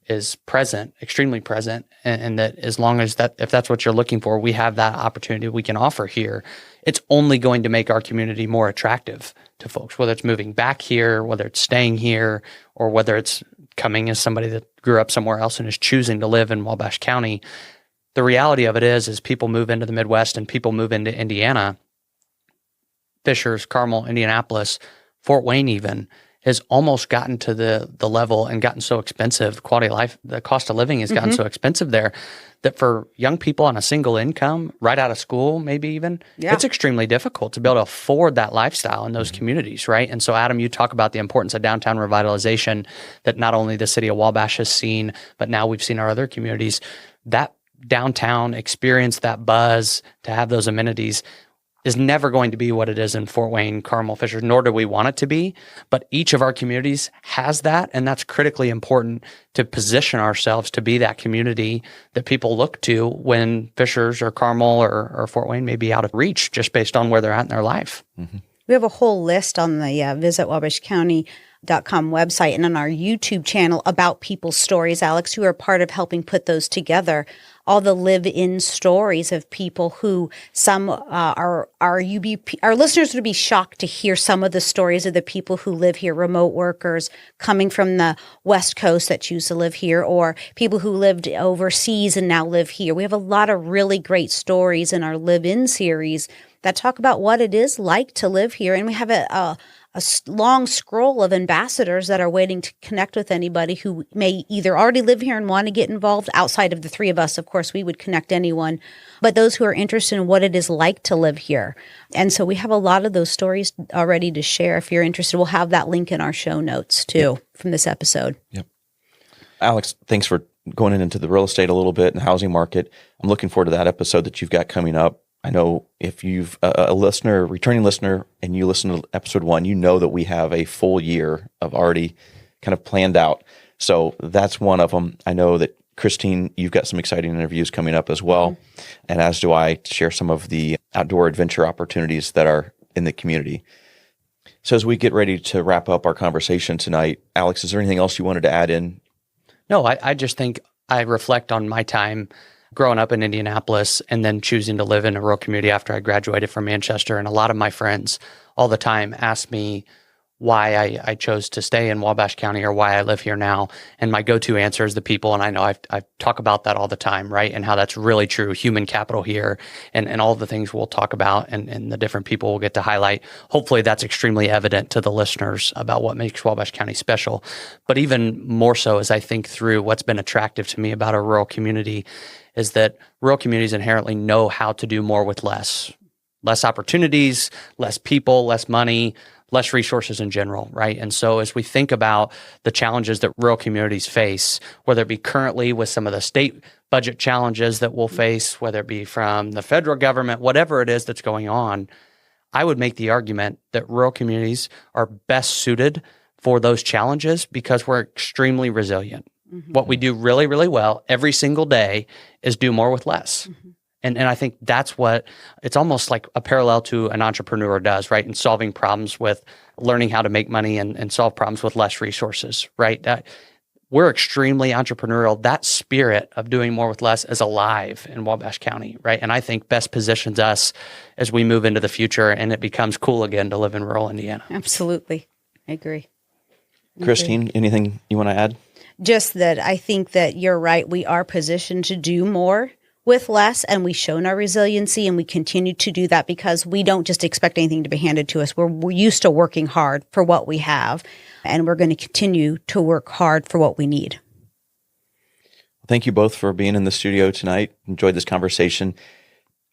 is present, extremely present, and that as long as that, if that's what you're looking for, we have that opportunity we can offer here, it's only going to make our community more attractive to folks, whether it's moving back here, whether it's staying here, or whether it's coming as somebody that grew up somewhere else and is choosing to live in Wabash County. The reality of it is people move into the Midwest and people move into Indiana, Fishers, Carmel, Indianapolis, Fort Wayne even, has almost gotten to the level and gotten so expensive, quality of life, the cost of living has gotten so expensive there that for young people on a single income, right out of school, maybe even, it's extremely difficult to be able to afford that lifestyle in those communities, right? And so, Adam, you talk about the importance of downtown revitalization that not only the city of Wabash has seen, but now we've seen our other communities. That downtown experience, that buzz, to have those amenities is never going to be what it is in Fort Wayne, Carmel, Fishers, nor do we want it to be. But each of our communities has that, and that's critically important to position ourselves to be that community that people look to when Fishers or Carmel or Fort Wayne may be out of reach just based on where they're at in their life. We have a whole list on the Visit Wabash County.com website and on our YouTube channel about people's stories, Alex, who are part of helping put those together. All the live-in stories of people who some our listeners would be shocked to hear some of the stories of the people who live here, remote workers coming from the West Coast that choose to live here, or people who lived overseas and now live here. We have a lot of really great stories in our live-in series that talk about what it is like to live here. And we have a long scroll of ambassadors that are waiting to connect with anybody who may either already live here and want to get involved. Outside of the three of us, of course, we would connect anyone, but those who are interested in what it is like to live here. And so we have a lot of those stories already to share. If you're interested, we'll have that link in our show notes too from this episode. Yep. Alex, thanks for going into the real estate a little bit and housing market. I'm looking forward to that episode that you've got coming up. I know if you've a listener, returning listener, and you listen to episode 1, you know that we have a full year of already kind of planned out. So that's one of them. I know that Christine, you've got some exciting interviews coming up as well, and as do I, to share some of the outdoor adventure opportunities that are in the community. So as we get ready to wrap up our conversation tonight, Alex, is there anything else you wanted to add in? No, I just think I reflect on my time growing up in Indianapolis and then choosing to live in a rural community after I graduated from Manchester. And a lot of my friends all the time ask me why I chose to stay in Wabash County or why I live here now. And my go-to answer is the people. And I know I talk about that all the time, right? And how that's really true, human capital here and all the things we'll talk about and the different people we'll get to highlight. Hopefully that's extremely evident to the listeners about what makes Wabash County special. But even more so as I think through what's been attractive to me about a rural community is that rural communities inherently know how to do more with less opportunities, less people, less money, less resources in general, right? And so as we think about the challenges that rural communities face, whether it be currently with some of the state budget challenges that we'll face, whether it be from the federal government, whatever it is that's going on, I would make the argument that rural communities are best suited for those challenges because we're extremely resilient. What we do really, really well every single day is do more with less. And I think that's what it's almost like a parallel to an entrepreneur does, right? In solving problems with learning how to make money and solve problems with less resources, right? We're extremely entrepreneurial. That spirit of doing more with less is alive in Wabash County, right? And I think best positions us as we move into the future and it becomes cool again to live in rural Indiana. Absolutely. I agree. Christine, anything you want to add? Just that I think that you're right. We are positioned to do more with less, and we've shown our resiliency, and we continue to do that because we don't just expect anything to be handed to us. We're used to working hard for what we have, and we're going to continue to work hard for what we need. Thank you both for being in the studio tonight. Enjoyed this conversation.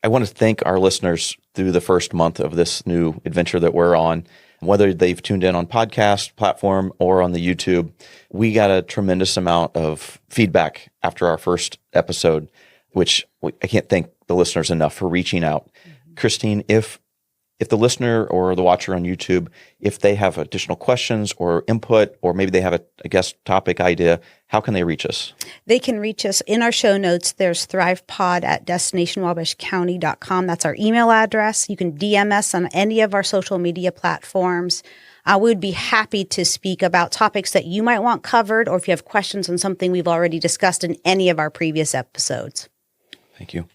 I want to thank our listeners through the first month of this new adventure that we're on. Whether they've tuned in on podcast platform or on the YouTube, we got a tremendous amount of feedback after our first episode, which I can't thank the listeners enough for reaching out. Christine, if the listener or the watcher on YouTube, if they have additional questions or input, or maybe they have a guest topic idea, how can they reach us? They can reach us in our show notes. There's thrivepod@destinationwabashcounty.com. That's our email address. You can DM us on any of our social media platforms. We would be happy to speak about topics that you might want covered, or if you have questions on something we've already discussed in any of our previous episodes. Thank you.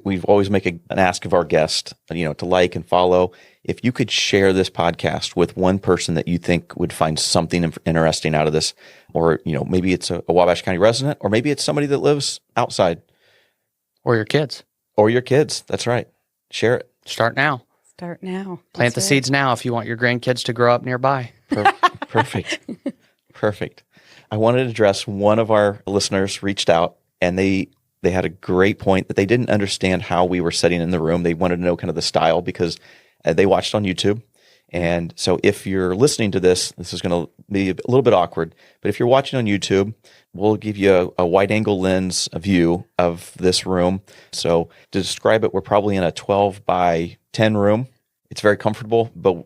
We always make an ask of our guest, to like and follow. If you could share this podcast with one person that you think would find something interesting out of this, or, maybe it's a Wabash County resident, or maybe it's somebody that lives outside. Or your kids. Or your kids. That's right. Share it. Start now. Start now. Plant the seeds now if you want your grandkids to grow up nearby. Perfect. Perfect. I wanted to address one of our listeners reached out, and they had a great point that they didn't understand how we were sitting in the room. They wanted to know kind of the style because they watched on YouTube. And so if you're listening to this is going to be a little bit awkward, but if you're watching on YouTube, we'll give you a wide angle lens view of this room. So to describe it, we're probably in a 12 by 10 room. It's very comfortable, but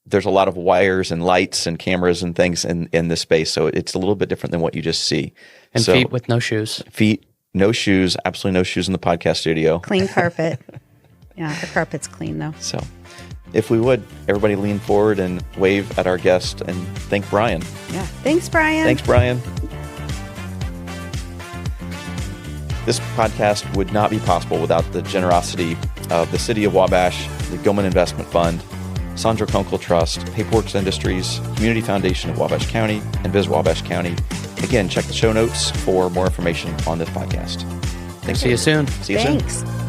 there's a lot of wires and lights and cameras and things in this space. So it's a little bit different than what you just see. And feet with no shoes. Feet, no shoes, absolutely no shoes in the podcast studio. Clean carpet. Yeah, the carpet's clean though. So if we would, everybody lean forward and wave at our guest and thank Brian. Yeah. Thanks, Brian. Thanks, Brian. This podcast would not be possible without the generosity of the City of Wabash, the Gilman Investment Fund, Sandra Kunkel Trust, Paperworks Industries, Community Foundation of Wabash County, and Biz Wabash County. Again, check the show notes for more information on this podcast. Thanks. See you soon. See you soon. Thanks.